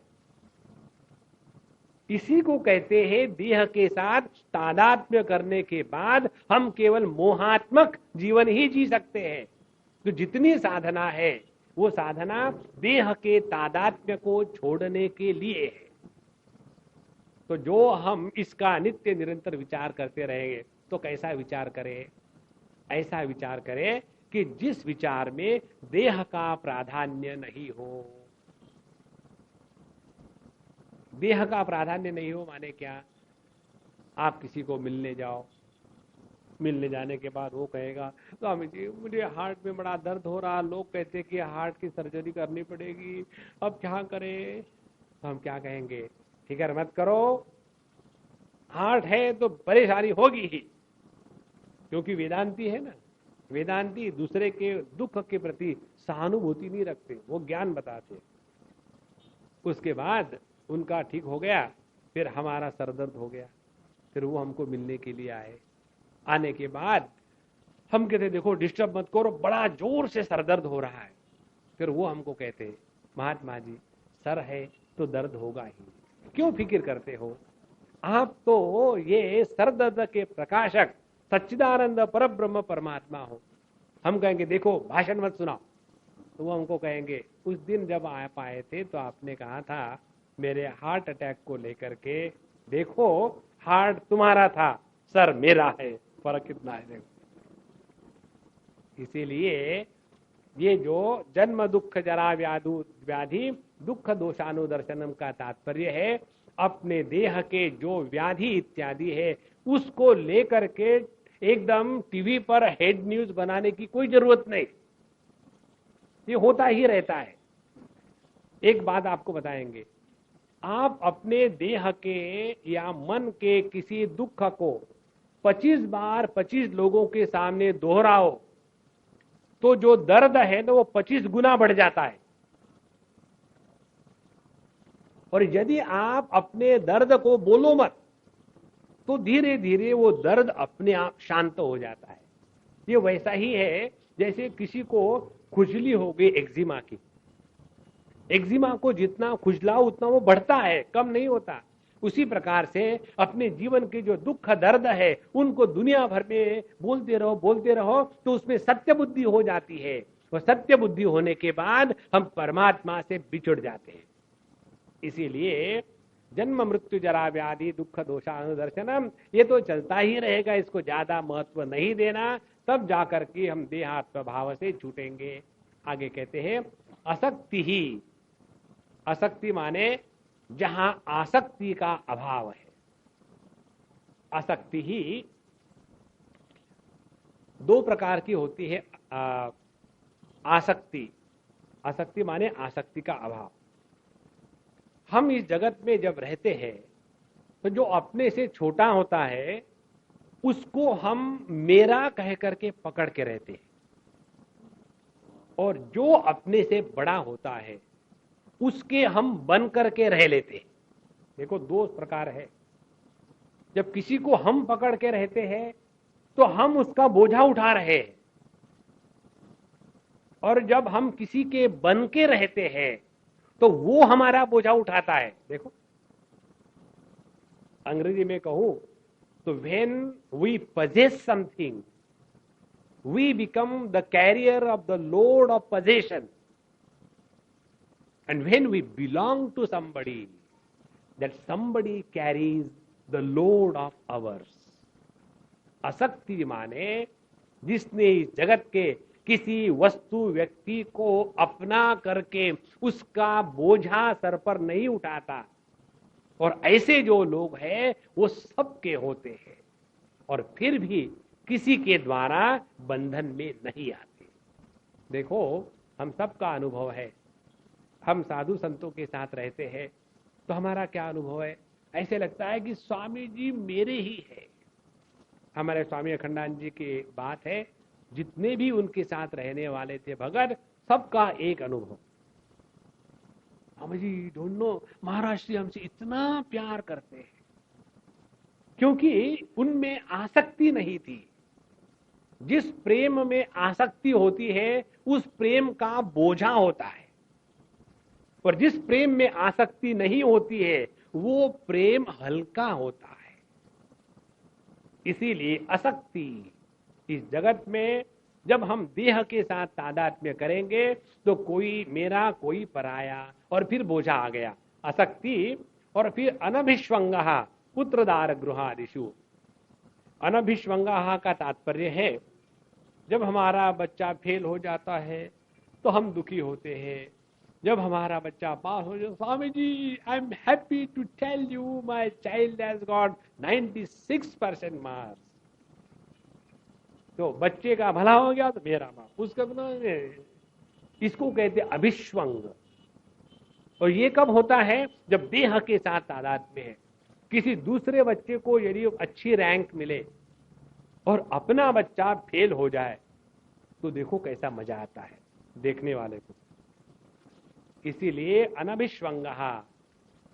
इसी को कहते हैं देह के साथ तादात्म्य करने के बाद हम केवल मोहात्मक जीवन ही जी सकते हैं। तो जितनी साधना है वो साधना देह के तादात्म्य को छोड़ने के लिए है। तो जो हम इसका नित्य निरंतर विचार करते रहेंगे तो कैसा विचार करें? ऐसा विचार करें कि जिस विचार में देह का प्राधान्य नहीं हो। देह का प्राधान्य नहीं हो माने क्या? आप किसी को मिलने जाओ, मिलने जाने के बाद वो कहेगा स्वामी जी मुझे हार्ट में बड़ा दर्द हो रहा, लोग कहते कि हार्ट की सर्जरी करनी पड़ेगी, अब क्या करें? तो हम क्या कहेंगे? फिक्र मत करो, हार्ट है तो परेशानी होगी ही। क्योंकि वेदांती है ना, वेदांती दूसरे के दुख के प्रति सहानुभूति नहीं रखते, वो ज्ञान बताते। उसके बाद उनका ठीक हो गया, फिर हमारा सरदर्द हो गया, फिर वो हमको मिलने के लिए आए। आने के बाद हम कहते देखो डिस्टर्ब मत करो, बड़ा जोर से सरदर्द हो रहा है। फिर वो हमको कहते महात्मा जी सर है तो दर्द होगा ही, क्यों फिक्र करते हो? आप तो ये सरदर्द के प्रकाशक सच्चिदानंद परब्रह्म परमात्मा हो। हम कहेंगे देखो भाषण मत सुनाओ, तो वो हमको कहेंगे उस दिन जब आप आए थे तो आपने कहा था मेरे हार्ट अटैक को लेकर के, देखो हार्ट तुम्हारा था, सर मेरा है, फर्क कितना है देखो। इसीलिए ये जो जन्म दुख जरा व्याधि दुख दोषानुदर्शनम का तात्पर्य है, अपने देह के जो व्याधि इत्यादि है उसको लेकर के एकदम टीवी पर हेड न्यूज बनाने की कोई जरूरत नहीं। ये होता ही रहता है। एक बात आपको बताएंगे, आप अपने देह के या मन के किसी दुख को 25 बार 25 लोगों के सामने दोहराओ तो जो दर्द है ना वो 25 गुना बढ़ जाता है। और यदि आप अपने दर्द को बोलो मत तो धीरे धीरे वो दर्द अपने आप शांत हो जाता है। ये वैसा ही है जैसे किसी को खुजली हो गई एक्जिमा की। एक्जिमा को जितना खुजलाओ उतना वो बढ़ता है, कम नहीं होता। उसी प्रकार से अपने जीवन के जो दुख दर्द है उनको दुनिया भर में बोलते रहो तो उसमें सत्य बुद्धि हो जाती है। और सत्य बुद्धि होने के बाद हम परमात्मा से बिछुड़ जाते हैं। इसीलिए जन्म मृत्यु जरा व्याधि दुख दोषानुदर्शनम, ये तो चलता ही रहेगा, इसको ज्यादा महत्व नहीं देना, तब जाकर के हम देहात्म भाव से छूटेंगे। आगे कहते हैं असक्ति ही, असक्ति माने जहां आसक्ति का अभाव है। आसक्ति ही दो प्रकार की होती है। आसक्ति, आसक्ति माने आसक्ति का अभाव। हम इस जगत में जब रहते हैं तो जो अपने से छोटा होता है उसको हम मेरा कह करके पकड़ के रहते हैं, और जो अपने से बड़ा होता है उसके हम बन करके रह लेते हैं। देखो दो प्रकार है। जब किसी को हम पकड़ के रहते हैं तो हम उसका बोझा उठा रहे हैं, और जब हम किसी के बन के रहते हैं तो वो हमारा बोझा उठाता है। देखो अंग्रेजी में कहूं तो when we possess something we become the carrier of the load of possession, and when we belong to somebody that somebody carries the load of ours. आसक्ति माने जिसने इस जगत के किसी वस्तु व्यक्ति को अपना करके उसका बोझा सर पर नहीं उठाता, और ऐसे जो लोग हैं वो सबके होते हैं और फिर भी किसी के द्वारा बंधन में नहीं आते। देखो हम सबका अनुभव है, हम साधु संतों के साथ रहते हैं तो हमारा क्या अनुभव है, ऐसे लगता है कि स्वामी जी मेरे ही है। हमारे स्वामी अखंडानंद जी की बात है, जितने भी उनके साथ रहने वाले थे भगत, सबका एक अनुभव, हम जी डोंट नो महाराज जी हमसे इतना प्यार करते हैं, क्योंकि उनमें आसक्ति नहीं थी। जिस प्रेम में आसक्ति होती है उस प्रेम का बोझा होता है, और जिस प्रेम में आसक्ति नहीं होती है वो प्रेम हल्का होता है। इसीलिए आसक्ति इस जगत में जब हम देह के साथ तादात्म्य करेंगे तो कोई मेरा कोई पराया, और फिर बोझा आ गया आसक्ति। और फिर अनभिष्वंगः पुत्रदार गृहादिषु। अनभिष्वंगः का तात्पर्य है जब हमारा बच्चा फेल हो जाता है तो हम दुखी होते हैं, जब हमारा बच्चा पास हो जाए, Swami ji I am happy to tell you my child has got 96% marks. तो बच्चे का भला हो गया तो मेरा मार्क्स, उसका भला, इसको कहते अभिष्वंग। और ये कब होता है, जब देह के साथ तादात्म्य है। किसी दूसरे बच्चे को यदि अच्छी रैंक मिले और अपना बच्चा फेल हो जाए तो देखो कैसा मजा आता है देखने वाले को। इसीलिए अनभिष्वंगः,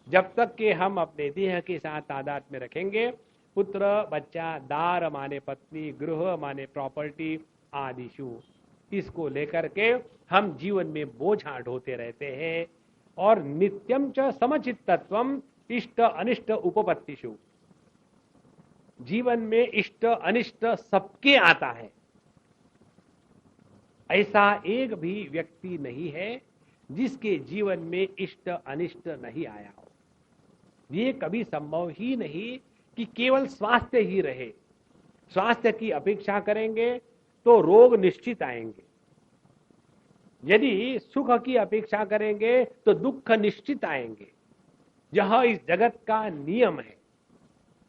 जब तक कि हम अपने देह के साथ तादात्म्य रखेंगे, पुत्र बच्चा, दार माने पत्नी, गृह माने प्रॉपर्टी आदिशु, इसको लेकर के हम जीवन में बोझा ढोते रहते हैं। और नित्यम च समचित्तत्वम इष्ट अनिष्ट उपपत्तिषु, जीवन में इष्ट अनिष्ट सबके आता है। ऐसा एक भी व्यक्ति नहीं है जिसके जीवन में इष्ट अनिष्ट नहीं आया हो। ये कभी संभव ही नहीं कि केवल स्वास्थ्य ही रहे। स्वास्थ्य की अपेक्षा करेंगे तो रोग निश्चित आएंगे, यदि सुख की अपेक्षा करेंगे तो दुख निश्चित आएंगे। यह इस जगत का नियम है।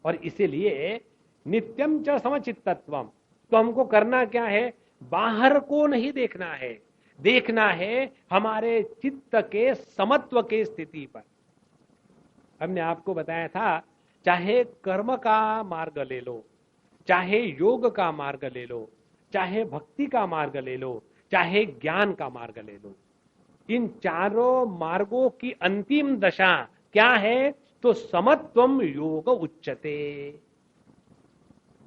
और इसीलिए नित्यम च समचित्तत्वम, तो हमको करना क्या है, बाहर को नहीं देखना है, देखना है हमारे चित्त के समत्व के स्थिति पर। हमने आपको बताया था, चाहे कर्म का मार्ग ले लो, चाहे योग का मार्ग ले लो, चाहे भक्ति का मार्ग ले लो, चाहे ज्ञान का मार्ग ले लो, इन चारों मार्गों की अंतिम दशा क्या है, तो समत्वम योग उच्यते।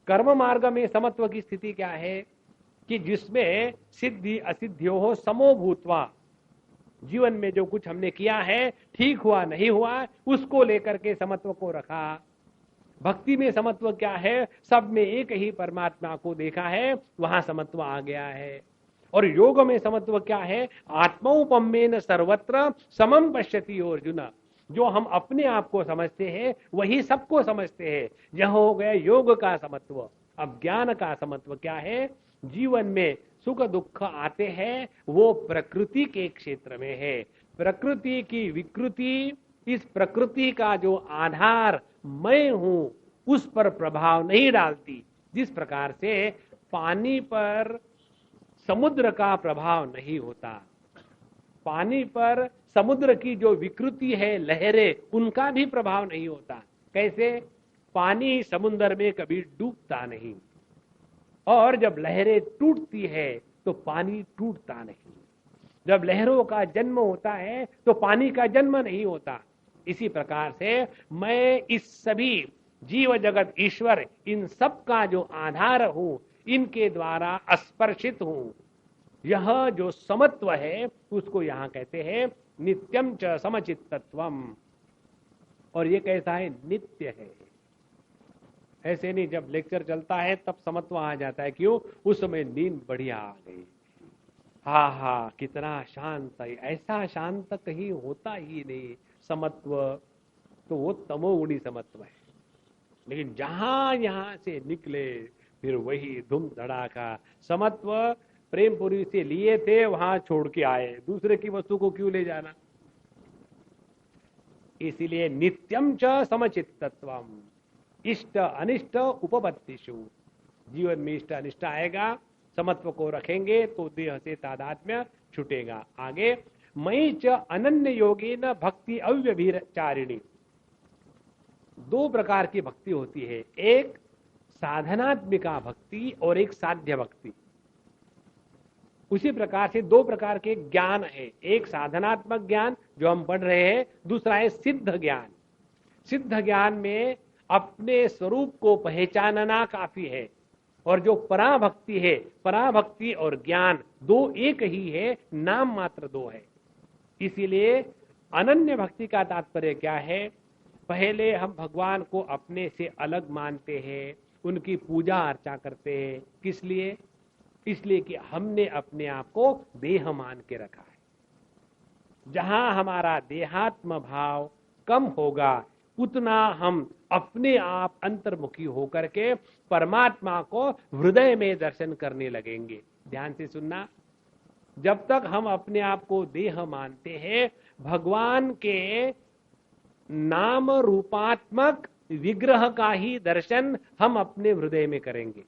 कर्म मार्ग में समत्व की स्थिति क्या है कि जिसमें सिद्धि असिद्धियों समो भूत्वा, जीवन में जो कुछ हमने किया है, ठीक हुआ नहीं हुआ, उसको लेकर के समत्व को रखा। भक्ति में समत्व क्या है, सब में एक ही परमात्मा को देखा है, वहां समत्व आ गया है। और योग में समत्व क्या है, आत्मौपम्येन सर्वत्र समम पश्यति अर्जुन, जो हम अपने आप को समझते हैं वही सबको समझते हैं। यह हो गया योग का समत्व। अब ज्ञान का समत्व क्या है? जीवन में सुख दुख आते हैं वो प्रकृति के क्षेत्र में है। प्रकृति की विकृति, इस प्रकृति का जो आधार मैं हूं, उस पर प्रभाव नहीं डालती। जिस प्रकार से पानी पर समुद्र का प्रभाव नहीं होता, पानी पर समुद्र की जो विकृति है, लहरें, उनका भी प्रभाव नहीं होता। कैसे? पानी समुद्र में कभी डूबता नहीं, और जब लहरें टूटती है तो पानी टूटता नहीं। जब लहरों का जन्म होता है तो पानी का जन्म नहीं होता। इसी प्रकार से मैं इस सभी जीव जगत ईश्वर इन सब का जो आधार हूं, इनके द्वारा स्पर्शित हूं। यह जो समत्व है उसको यहां कहते हैं नित्यम च समचित्तत्वम। और ये कैसा है? नित्य है। ऐसे नहीं जब लेक्चर चलता है तब समत्व आ जाता है। क्यों? उस समय नींद बढ़िया आ गई, हा हा कितना शांत है। ऐसा शांत कहीं होता ही नहीं समत्व, तो वो तमोगुणी समत्व है। लेकिन जहां यहां से निकले फिर वही धूम धड़ाका समत्व। प्रेमपुरी से लिए थे, वहां छोड़ के आए, दूसरे की वस्तु को क्यों ले जाना? इसीलिए नित्यम च समचित्तत्वम, इष्ट अनिष्ट उपपत्तिषु। जीवन में इष्ट अनिष्ट आएगा, समत्व को रखेंगे तो देह से तादात्म्य छूटेगा। आगे, मयि च अनन्य योगेन भक्ति अव्यभिचारिणी। दो प्रकार की भक्ति होती है, एक साधनात्मिका भक्ति और एक साध्य भक्ति। उसी प्रकार से दो प्रकार के ज्ञान है, एक साधनात्मक ज्ञान जो हम पढ़ रहे हैं, दूसरा है सिद्ध ज्ञान। सिद्ध ज्ञान में अपने स्वरूप को पहचानना काफी है, और जो पराभक्ति है, पराभक्ति और ज्ञान दो एक ही है, नाम मात्र दो है। इसीलिए अनन्य भक्ति का तात्पर्य क्या है? पहले हम भगवान को अपने से अलग मानते हैं, उनकी पूजा अर्चा करते हैं। किस लिए? इसलिए कि हमने अपने आप को देह मान के रखा है। जहां हमारा देहात्म भाव कम होगा, उतना हम अपने आप अंतर्मुखी होकर के परमात्मा को हृदय में दर्शन करने लगेंगे। ध्यान से सुनना, जब तक हम अपने आप को देह मानते हैं, भगवान के नाम रूपात्मक विग्रह का ही दर्शन हम अपने हृदय में करेंगे।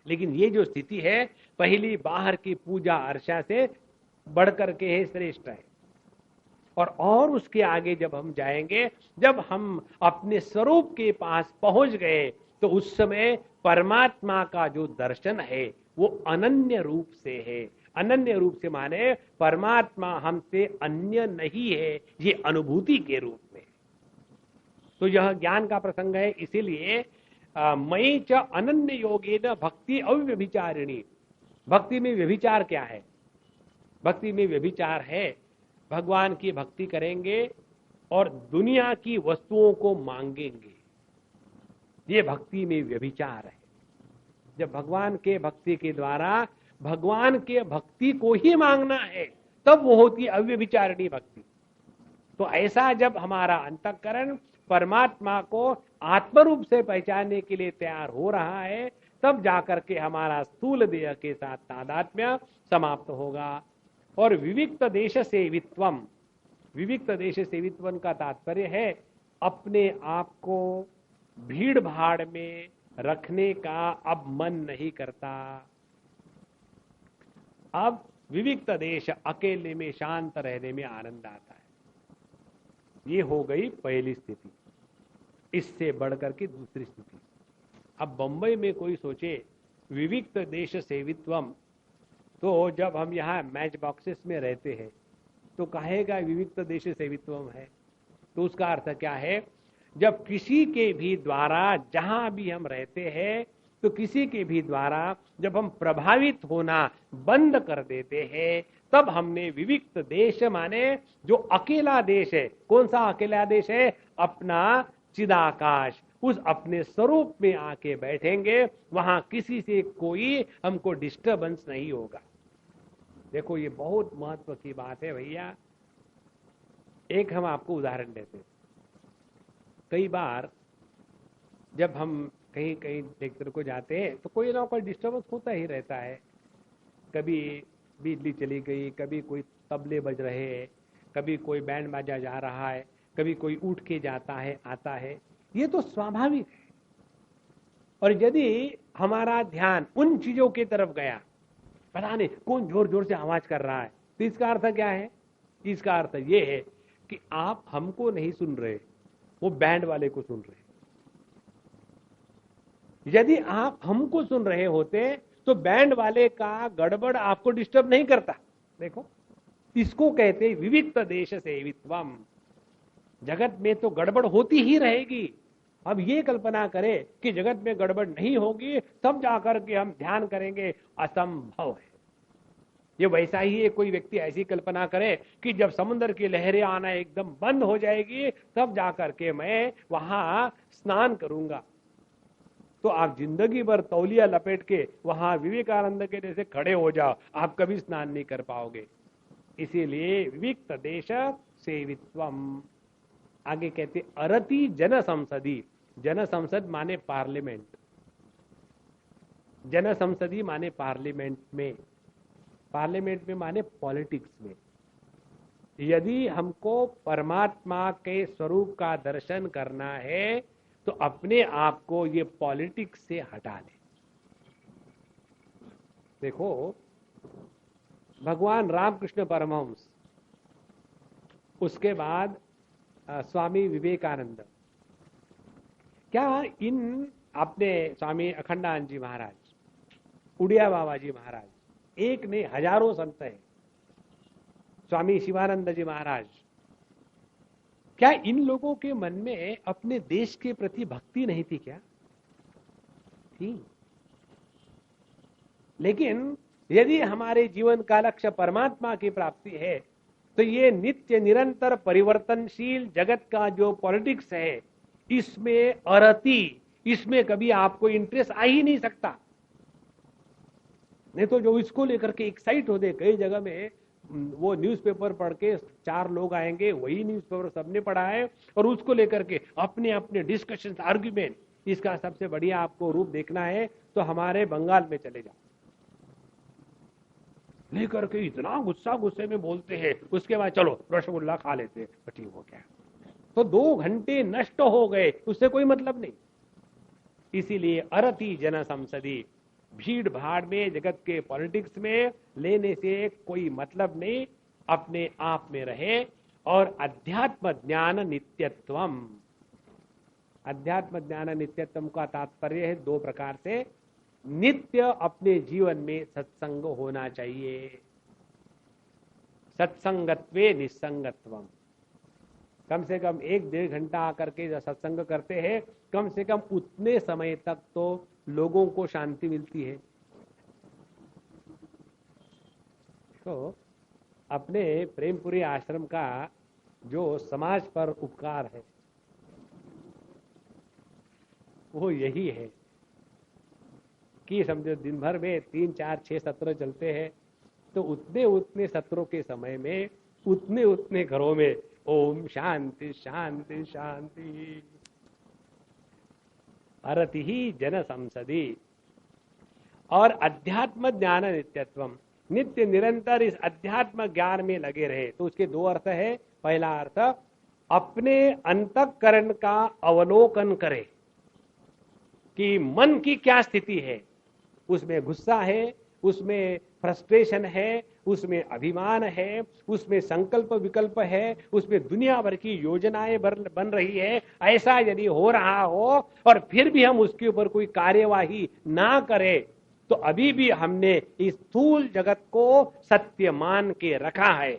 लेकिन ये जो स्थिति है, पहली बाहर की पूजा अर्चा से बढ़कर के है, श्रेष्ठ है। और उसके आगे जब हम जाएंगे, जब हम अपने स्वरूप के पास पहुंच गए, तो उस समय परमात्मा का जो दर्शन है वो अनन्य रूप से है। अनन्य रूप से माने परमात्मा हमसे अन्य नहीं है, ये अनुभूति के रूप में। तो यह ज्ञान का प्रसंग है। इसीलिए मयि च अनन्य योगेन भक्ति अव्यभिचारिणी। भक्ति में व्यभिचार क्या है? भक्ति में व्यभिचार है, भगवान की भक्ति करेंगे और दुनिया की वस्तुओं को मांगेंगे, ये भक्ति में व्यभिचार है। जब भगवान के भक्ति के द्वारा भगवान के भक्ति को ही मांगना है, तब वो होती अव्यभिचारिणी भक्ति। तो ऐसा जब हमारा अंतःकरण परमात्मा को आत्मरूप से पहचानने के लिए तैयार हो रहा है, तब जाकर के हमारा स्थूल देह के साथ तादात्म्य समाप्त होगा। और विविक्त देश सेवित्वम, विविक्त देश सेवित्वम का तात्पर्य है अपने आप को भीड़ भाड़ में रखने का अब मन नहीं करता। अब विविक्त देश, अकेले में शांत रहने में आनंद आता है। ये हो गई पहली स्थिति। इससे बढ़कर के दूसरी स्थिति, अब बंबई में कोई सोचे विविक्त देश सेवित्वम, तो जब हम यहाँ मैच बॉक्सेस में रहते हैं तो कहेगा विविक्त देश सेवित्वम है। तो उसका अर्थ क्या है? जब किसी के भी द्वारा जहां भी हम रहते हैं, तो किसी के भी द्वारा जब हम प्रभावित होना बंद कर देते हैं, तब हमने विविक्त देश माने जो अकेला देश है। कौन सा अकेला देश है? अपना चिदाकाश, उस अपने स्वरूप में आके बैठेंगे, वहां किसी से कोई हमको डिस्टर्बेंस नहीं होगा। देखो ये बहुत महत्व की बात है भैया। एक हम आपको उदाहरण देते हैं। कई बार जब हम कहीं कहीं लेक्चर को जाते हैं तो कोई ना कोई डिस्टर्बेंस होता ही रहता है। कभी बिजली चली गई, कभी कोई तबले बज रहे हैं, कभी कोई बैंड बाजा जा रहा है, कभी कोई उठ के जाता है आता है। ये तो स्वाभाविक है। और यदि हमारा ध्यान उन चीजों की तरफ गया, पता नहीं कौन जोर जोर से आवाज कर रहा है, तो इसका अर्थ क्या है? इसका अर्थ ये है कि आप हमको नहीं सुन रहे, वो बैंड वाले को सुन रहे। यदि आप हमको सुन रहे होते तो बैंड वाले का गड़बड़ आपको डिस्टर्ब नहीं करता। देखो, इसको कहते विविक्त देश सेवित्वम। जगत में तो गड़बड़ होती ही रहेगी। अब ये कल्पना करें कि जगत में गड़बड़ नहीं होगी तब जाकर के हम ध्यान करेंगे, असंभव है। ये वैसा ही है, कोई व्यक्ति ऐसी कल्पना करे कि जब समुद्र की लहरें आना एकदम बंद हो जाएगी तब जाकर के मैं वहां स्नान करूंगा। तो आप जिंदगी भर तौलिया लपेट के वहां विवेकानंद के जैसे खड़े हो जाओ, आप कभी स्नान नहीं कर पाओगे। इसीलिए विविक्त देश सेवित्वम। आगे कहते अरति जन संसदी। जन संसद माने पार्लियामेंट, जन संसदी माने पार्लियामेंट में, पार्लियामेंट में माने पॉलिटिक्स में। यदि हमको परमात्मा के स्वरूप का दर्शन करना है तो अपने आप को ये पॉलिटिक्स से हटा ले। देखो, भगवान रामकृष्ण परमहंस, उसके बाद स्वामी विवेकानंद, क्या इन अपने स्वामी अखंडानंद जी महाराज, उड़िया बाबा जी महाराज, एक ने हजारों संत हैं, स्वामी शिवानंद जी महाराज, क्या इन लोगों के मन में अपने देश के प्रति भक्ति नहीं थी? क्या थी? लेकिन यदि हमारे जीवन का लक्ष्य परमात्मा की प्राप्ति है तो ये नित्य निरंतर परिवर्तनशील जगत का जो पॉलिटिक्स है, इसमें अरति, इसमें कभी आपको इंटरेस्ट आ ही नहीं सकता। नहीं तो जो इसको लेकर के एक्साइट होते, कई जगह में वो न्यूज़पेपर पढ़ के 4 लोग आएंगे, वही न्यूज़पेपर सबने पढ़ा है और उसको लेकर के अपने अपने डिस्कशन, आर्ग्यूमेंट। इसका सबसे बढ़िया आपको रूप देखना है तो हमारे बंगाल में चले जाओ, लेकर के इतना गुस्से में बोलते हैं, उसके बाद चलो रसगुल्ला खा लेते हैं, ठीक हो गया। तो 2 घंटे नष्ट हो गए, उससे कोई मतलब नहीं। इसीलिए अरति जन संसदी, भीड़ भाड़ में जगत के पॉलिटिक्स में लेने से कोई मतलब नहीं, अपने आप में रहे। और अध्यात्म ज्ञान नित्यत्वम। अध्यात्म ज्ञान नित्यत्वम का तात्पर्य है 2 प्रकार से। नित्य अपने जीवन में सत्संग होना चाहिए। सत्संगत्वे निसंगत्वम। कम से कम 1-1.5 घंटा आकर के जब सत्संग करते हैं, कम से कम उतने समय तक तो लोगों को शांति मिलती है। तो अपने प्रेमपुरी आश्रम का जो समाज पर उपकार है वो यही है कि समझो दिन भर में 3-4-6 सत्र चलते हैं, तो उतने सत्रों के समय में उतने घरों में ओम शांति शांति शांति। अरति ही जन संसदी। और अध्यात्म ज्ञान नित्यत्वम, नित्य निरंतर इस अध्यात्म ज्ञान में लगे रहे। तो उसके 2 अर्थ है। पहला अर्थ, अपने अंतःकरण का अवलोकन करे कि मन की क्या स्थिति है, उसमें गुस्सा है, उसमें फ्रस्ट्रेशन है, उसमें अभिमान है, उसमें संकल्प विकल्प है, उसमें दुनिया भर की योजनाएं बन रही है। ऐसा यदि हो रहा हो और फिर भी हम उसके ऊपर कोई कार्यवाही ना करें तो अभी भी हमने इस स्थूल जगत को सत्य मान के रखा है।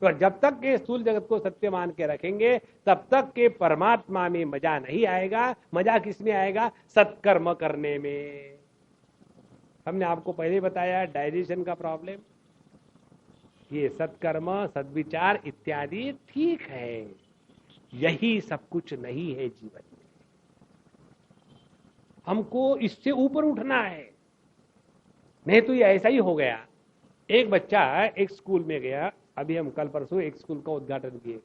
तो जब तक के स्थूल जगत को सत्य मान के रखेंगे तब तक के परमात्मा में मजा नहीं आएगा। मजा किसमें आएगा? सत्कर्म करने में। हमने आपको पहले बताया डाइजेशन का प्रॉब्लम, ये सत्कर्म, सद्विचार इत्यादि ठीक है, यही सब कुछ नहीं है जीवन में। हमको इससे ऊपर उठना है, नहीं तो ये ऐसा ही हो गया। एक बच्चा एक स्कूल में गया, अभी हम कल परसों एक स्कूल का उद्घाटन किए,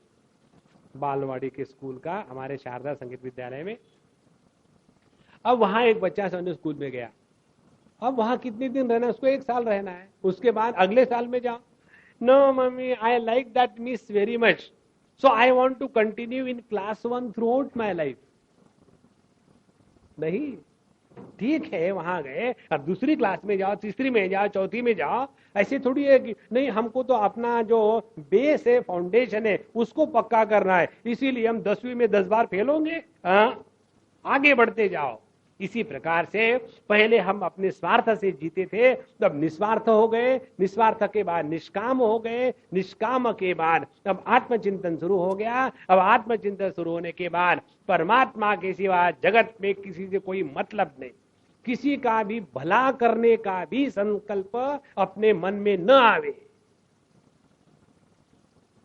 बालवाड़ी के स्कूल का, हमारे शारदा संगीत विद्यालय में। अब वहां एक बच्चा संडे स्कूल में गया, अब वहां कितने दिन रहना है, उसको 1 साल रहना है, उसके बाद अगले साल में जाओ। No mummy, I like that miss very much, so I want to continue in class 1 throughout my life. नहीं, ठीक है वहां गए, अब दूसरी क्लास में जाओ, तीसरी में जाओ, चौथी में जाओ। ऐसे थोड़ी है कि नहीं, हमको तो अपना जो बेस है, फाउंडेशन है, उसको पक्का करना है, इसीलिए हम 10वीं में 10 बार फेल होंगे। आगे बढ़ते जाओ। इसी प्रकार से पहले हम अपने स्वार्थ से जीते थे, तब निस्वार्थ हो गए, निस्वार्थ के बाद निष्काम हो गए, निष्काम के बाद अब आत्मचिंतन शुरू हो गया। अब आत्मचिंतन शुरू होने के बाद परमात्मा के सिवा जगत में किसी से कोई मतलब नहीं, किसी का भी भला करने का भी संकल्प अपने मन में न आवे।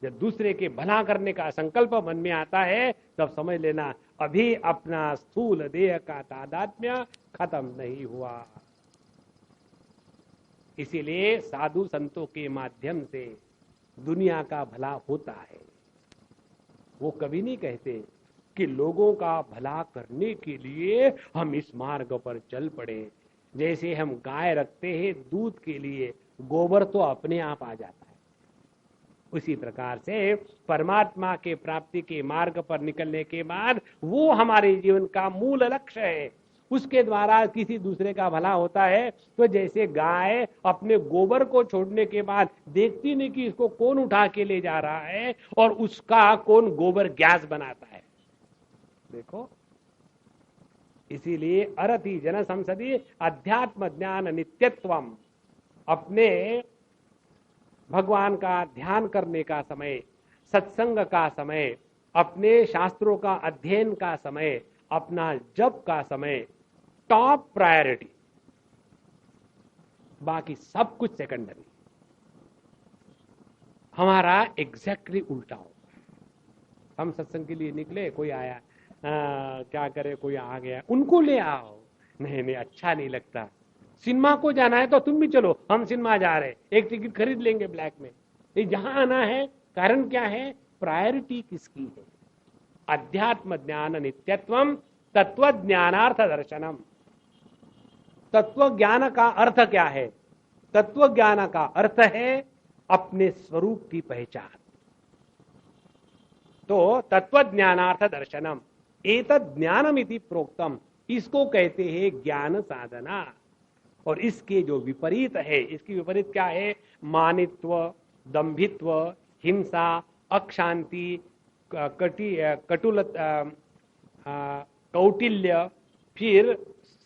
जब दूसरे के भला करने का संकल्प मन में आता है, तब समझ लेना अभी अपना स्थूल देह का तादात्म्य खत्म नहीं हुआ। इसीलिए साधु संतों के माध्यम से दुनिया का भला होता है। वो कभी नहीं कहते कि लोगों का भला करने के लिए हम इस मार्ग पर चल पड़े। जैसे हम गाय रखते हैं दूध के लिए, गोबर तो अपने आप आ जाता है, उसी प्रकार से परमात्मा के प्राप्ति के मार्ग पर निकलने के बाद वो हमारे जीवन का मूल लक्ष्य है। उसके द्वारा किसी दूसरे का भला होता है। तो जैसे गाय अपने गोबर को छोड़ने के बाद देखती नहीं कि इसको कौन उठा के ले जा रहा है और उसका कौन गोबर गैस बनाता है, देखो। इसीलिए अरति जन संसदि अध्यात्म ज्ञान नित्यत्वम, अपने भगवान का ध्यान करने का समय, सत्संग का समय, अपने शास्त्रों का अध्ययन का समय, अपना जप का समय टॉप प्रायोरिटी, बाकी सब कुछ सेकेंडरी। हमारा एग्जैक्टली उल्टा होगा। हम सत्संग के लिए निकले, कोई आया, क्या करे, कोई आ गया, उनको ले आओ, नहीं नहीं अच्छा नहीं लगता, सिनेमा को जाना है तो तुम भी चलो, हम सिनेमा जा रहे हैं, एक टिकट खरीद लेंगे ब्लैक में। ये जहां आना है, कारण क्या है, प्रायोरिटी किसकी है। अध्यात्म ज्ञान नित्यत्वम तत्व ज्ञानार्थ दर्शनम। तत्व ज्ञान का अर्थ क्या है? तत्व ज्ञान का अर्थ है अपने स्वरूप की पहचान। तो तत्व ज्ञानार्थ दर्शनम एतद ज्ञानमिति प्रोक्तम, इसको कहते हैं ज्ञान साधना। और इसके जो विपरीत है, इसकी विपरीत क्या है? मानित्व, दंभित्व, हिंसा, अक्षांति, कौटिल्य, फिर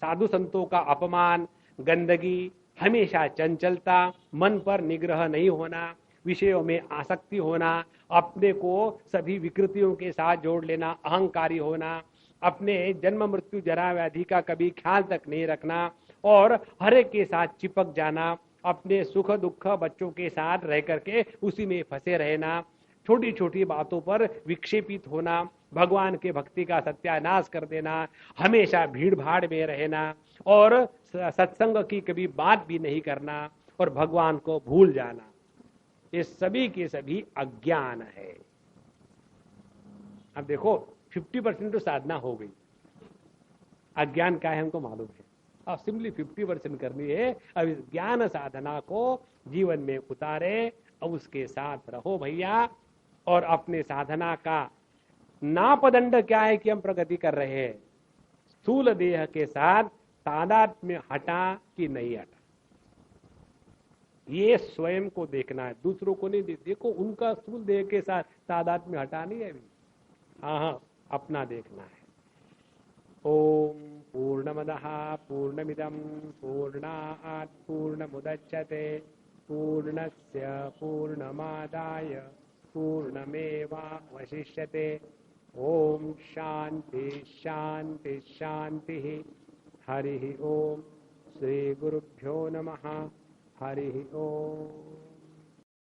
साधु संतों का अपमान, गंदगी, हमेशा चंचलता, मन पर निग्रह नहीं होना, विषयों में आसक्ति होना, अपने को सभी विकृतियों के साथ जोड़ लेना, अहंकारी होना, अपने जन्म मृत्यु जरा व्याधि का कभी ख्याल तक नहीं रखना और हर एक के साथ चिपक जाना, अपने सुख दुख बच्चों के साथ रह करके उसी में फंसे रहना, छोटी छोटी बातों पर विक्षेपित होना, भगवान के भक्ति का सत्यानाश कर देना, हमेशा भीड़ भाड़ में रहना और सत्संग की कभी बात भी नहीं करना और भगवान को भूल जाना, ये सभी के सभी अज्ञान है। अब देखो 50% तो साधना हो गई, अज्ञान क्या है हमको मालूम है। अब सिंपली 50% करनी है। अब इस ज्ञान साधना को जीवन में उतारे, अब उसके साथ रहो भैया। और अपने साधना का नापदंड क्या है कि हम प्रगति कर रहे हैं, स्थूल देह के साथ तादात्म्य हटा कि नहीं हटा, ये स्वयं को देखना है, दूसरों को नहीं। देखो उनका स्थूल देह के साथ तादात्म्य हटा नहीं है अभी, हाँ अपना देखना है। ओम पूर्णमदः पूर्णमिदं पूर्णात् पूर्णमुदच्यते पूर्णस्य पूर्णमादाय पूर्णमेवावशिष्यते। ओम शांति शांति शांति। हरि ओम। श्री गुरुभ्यो नमः। हरि ओम।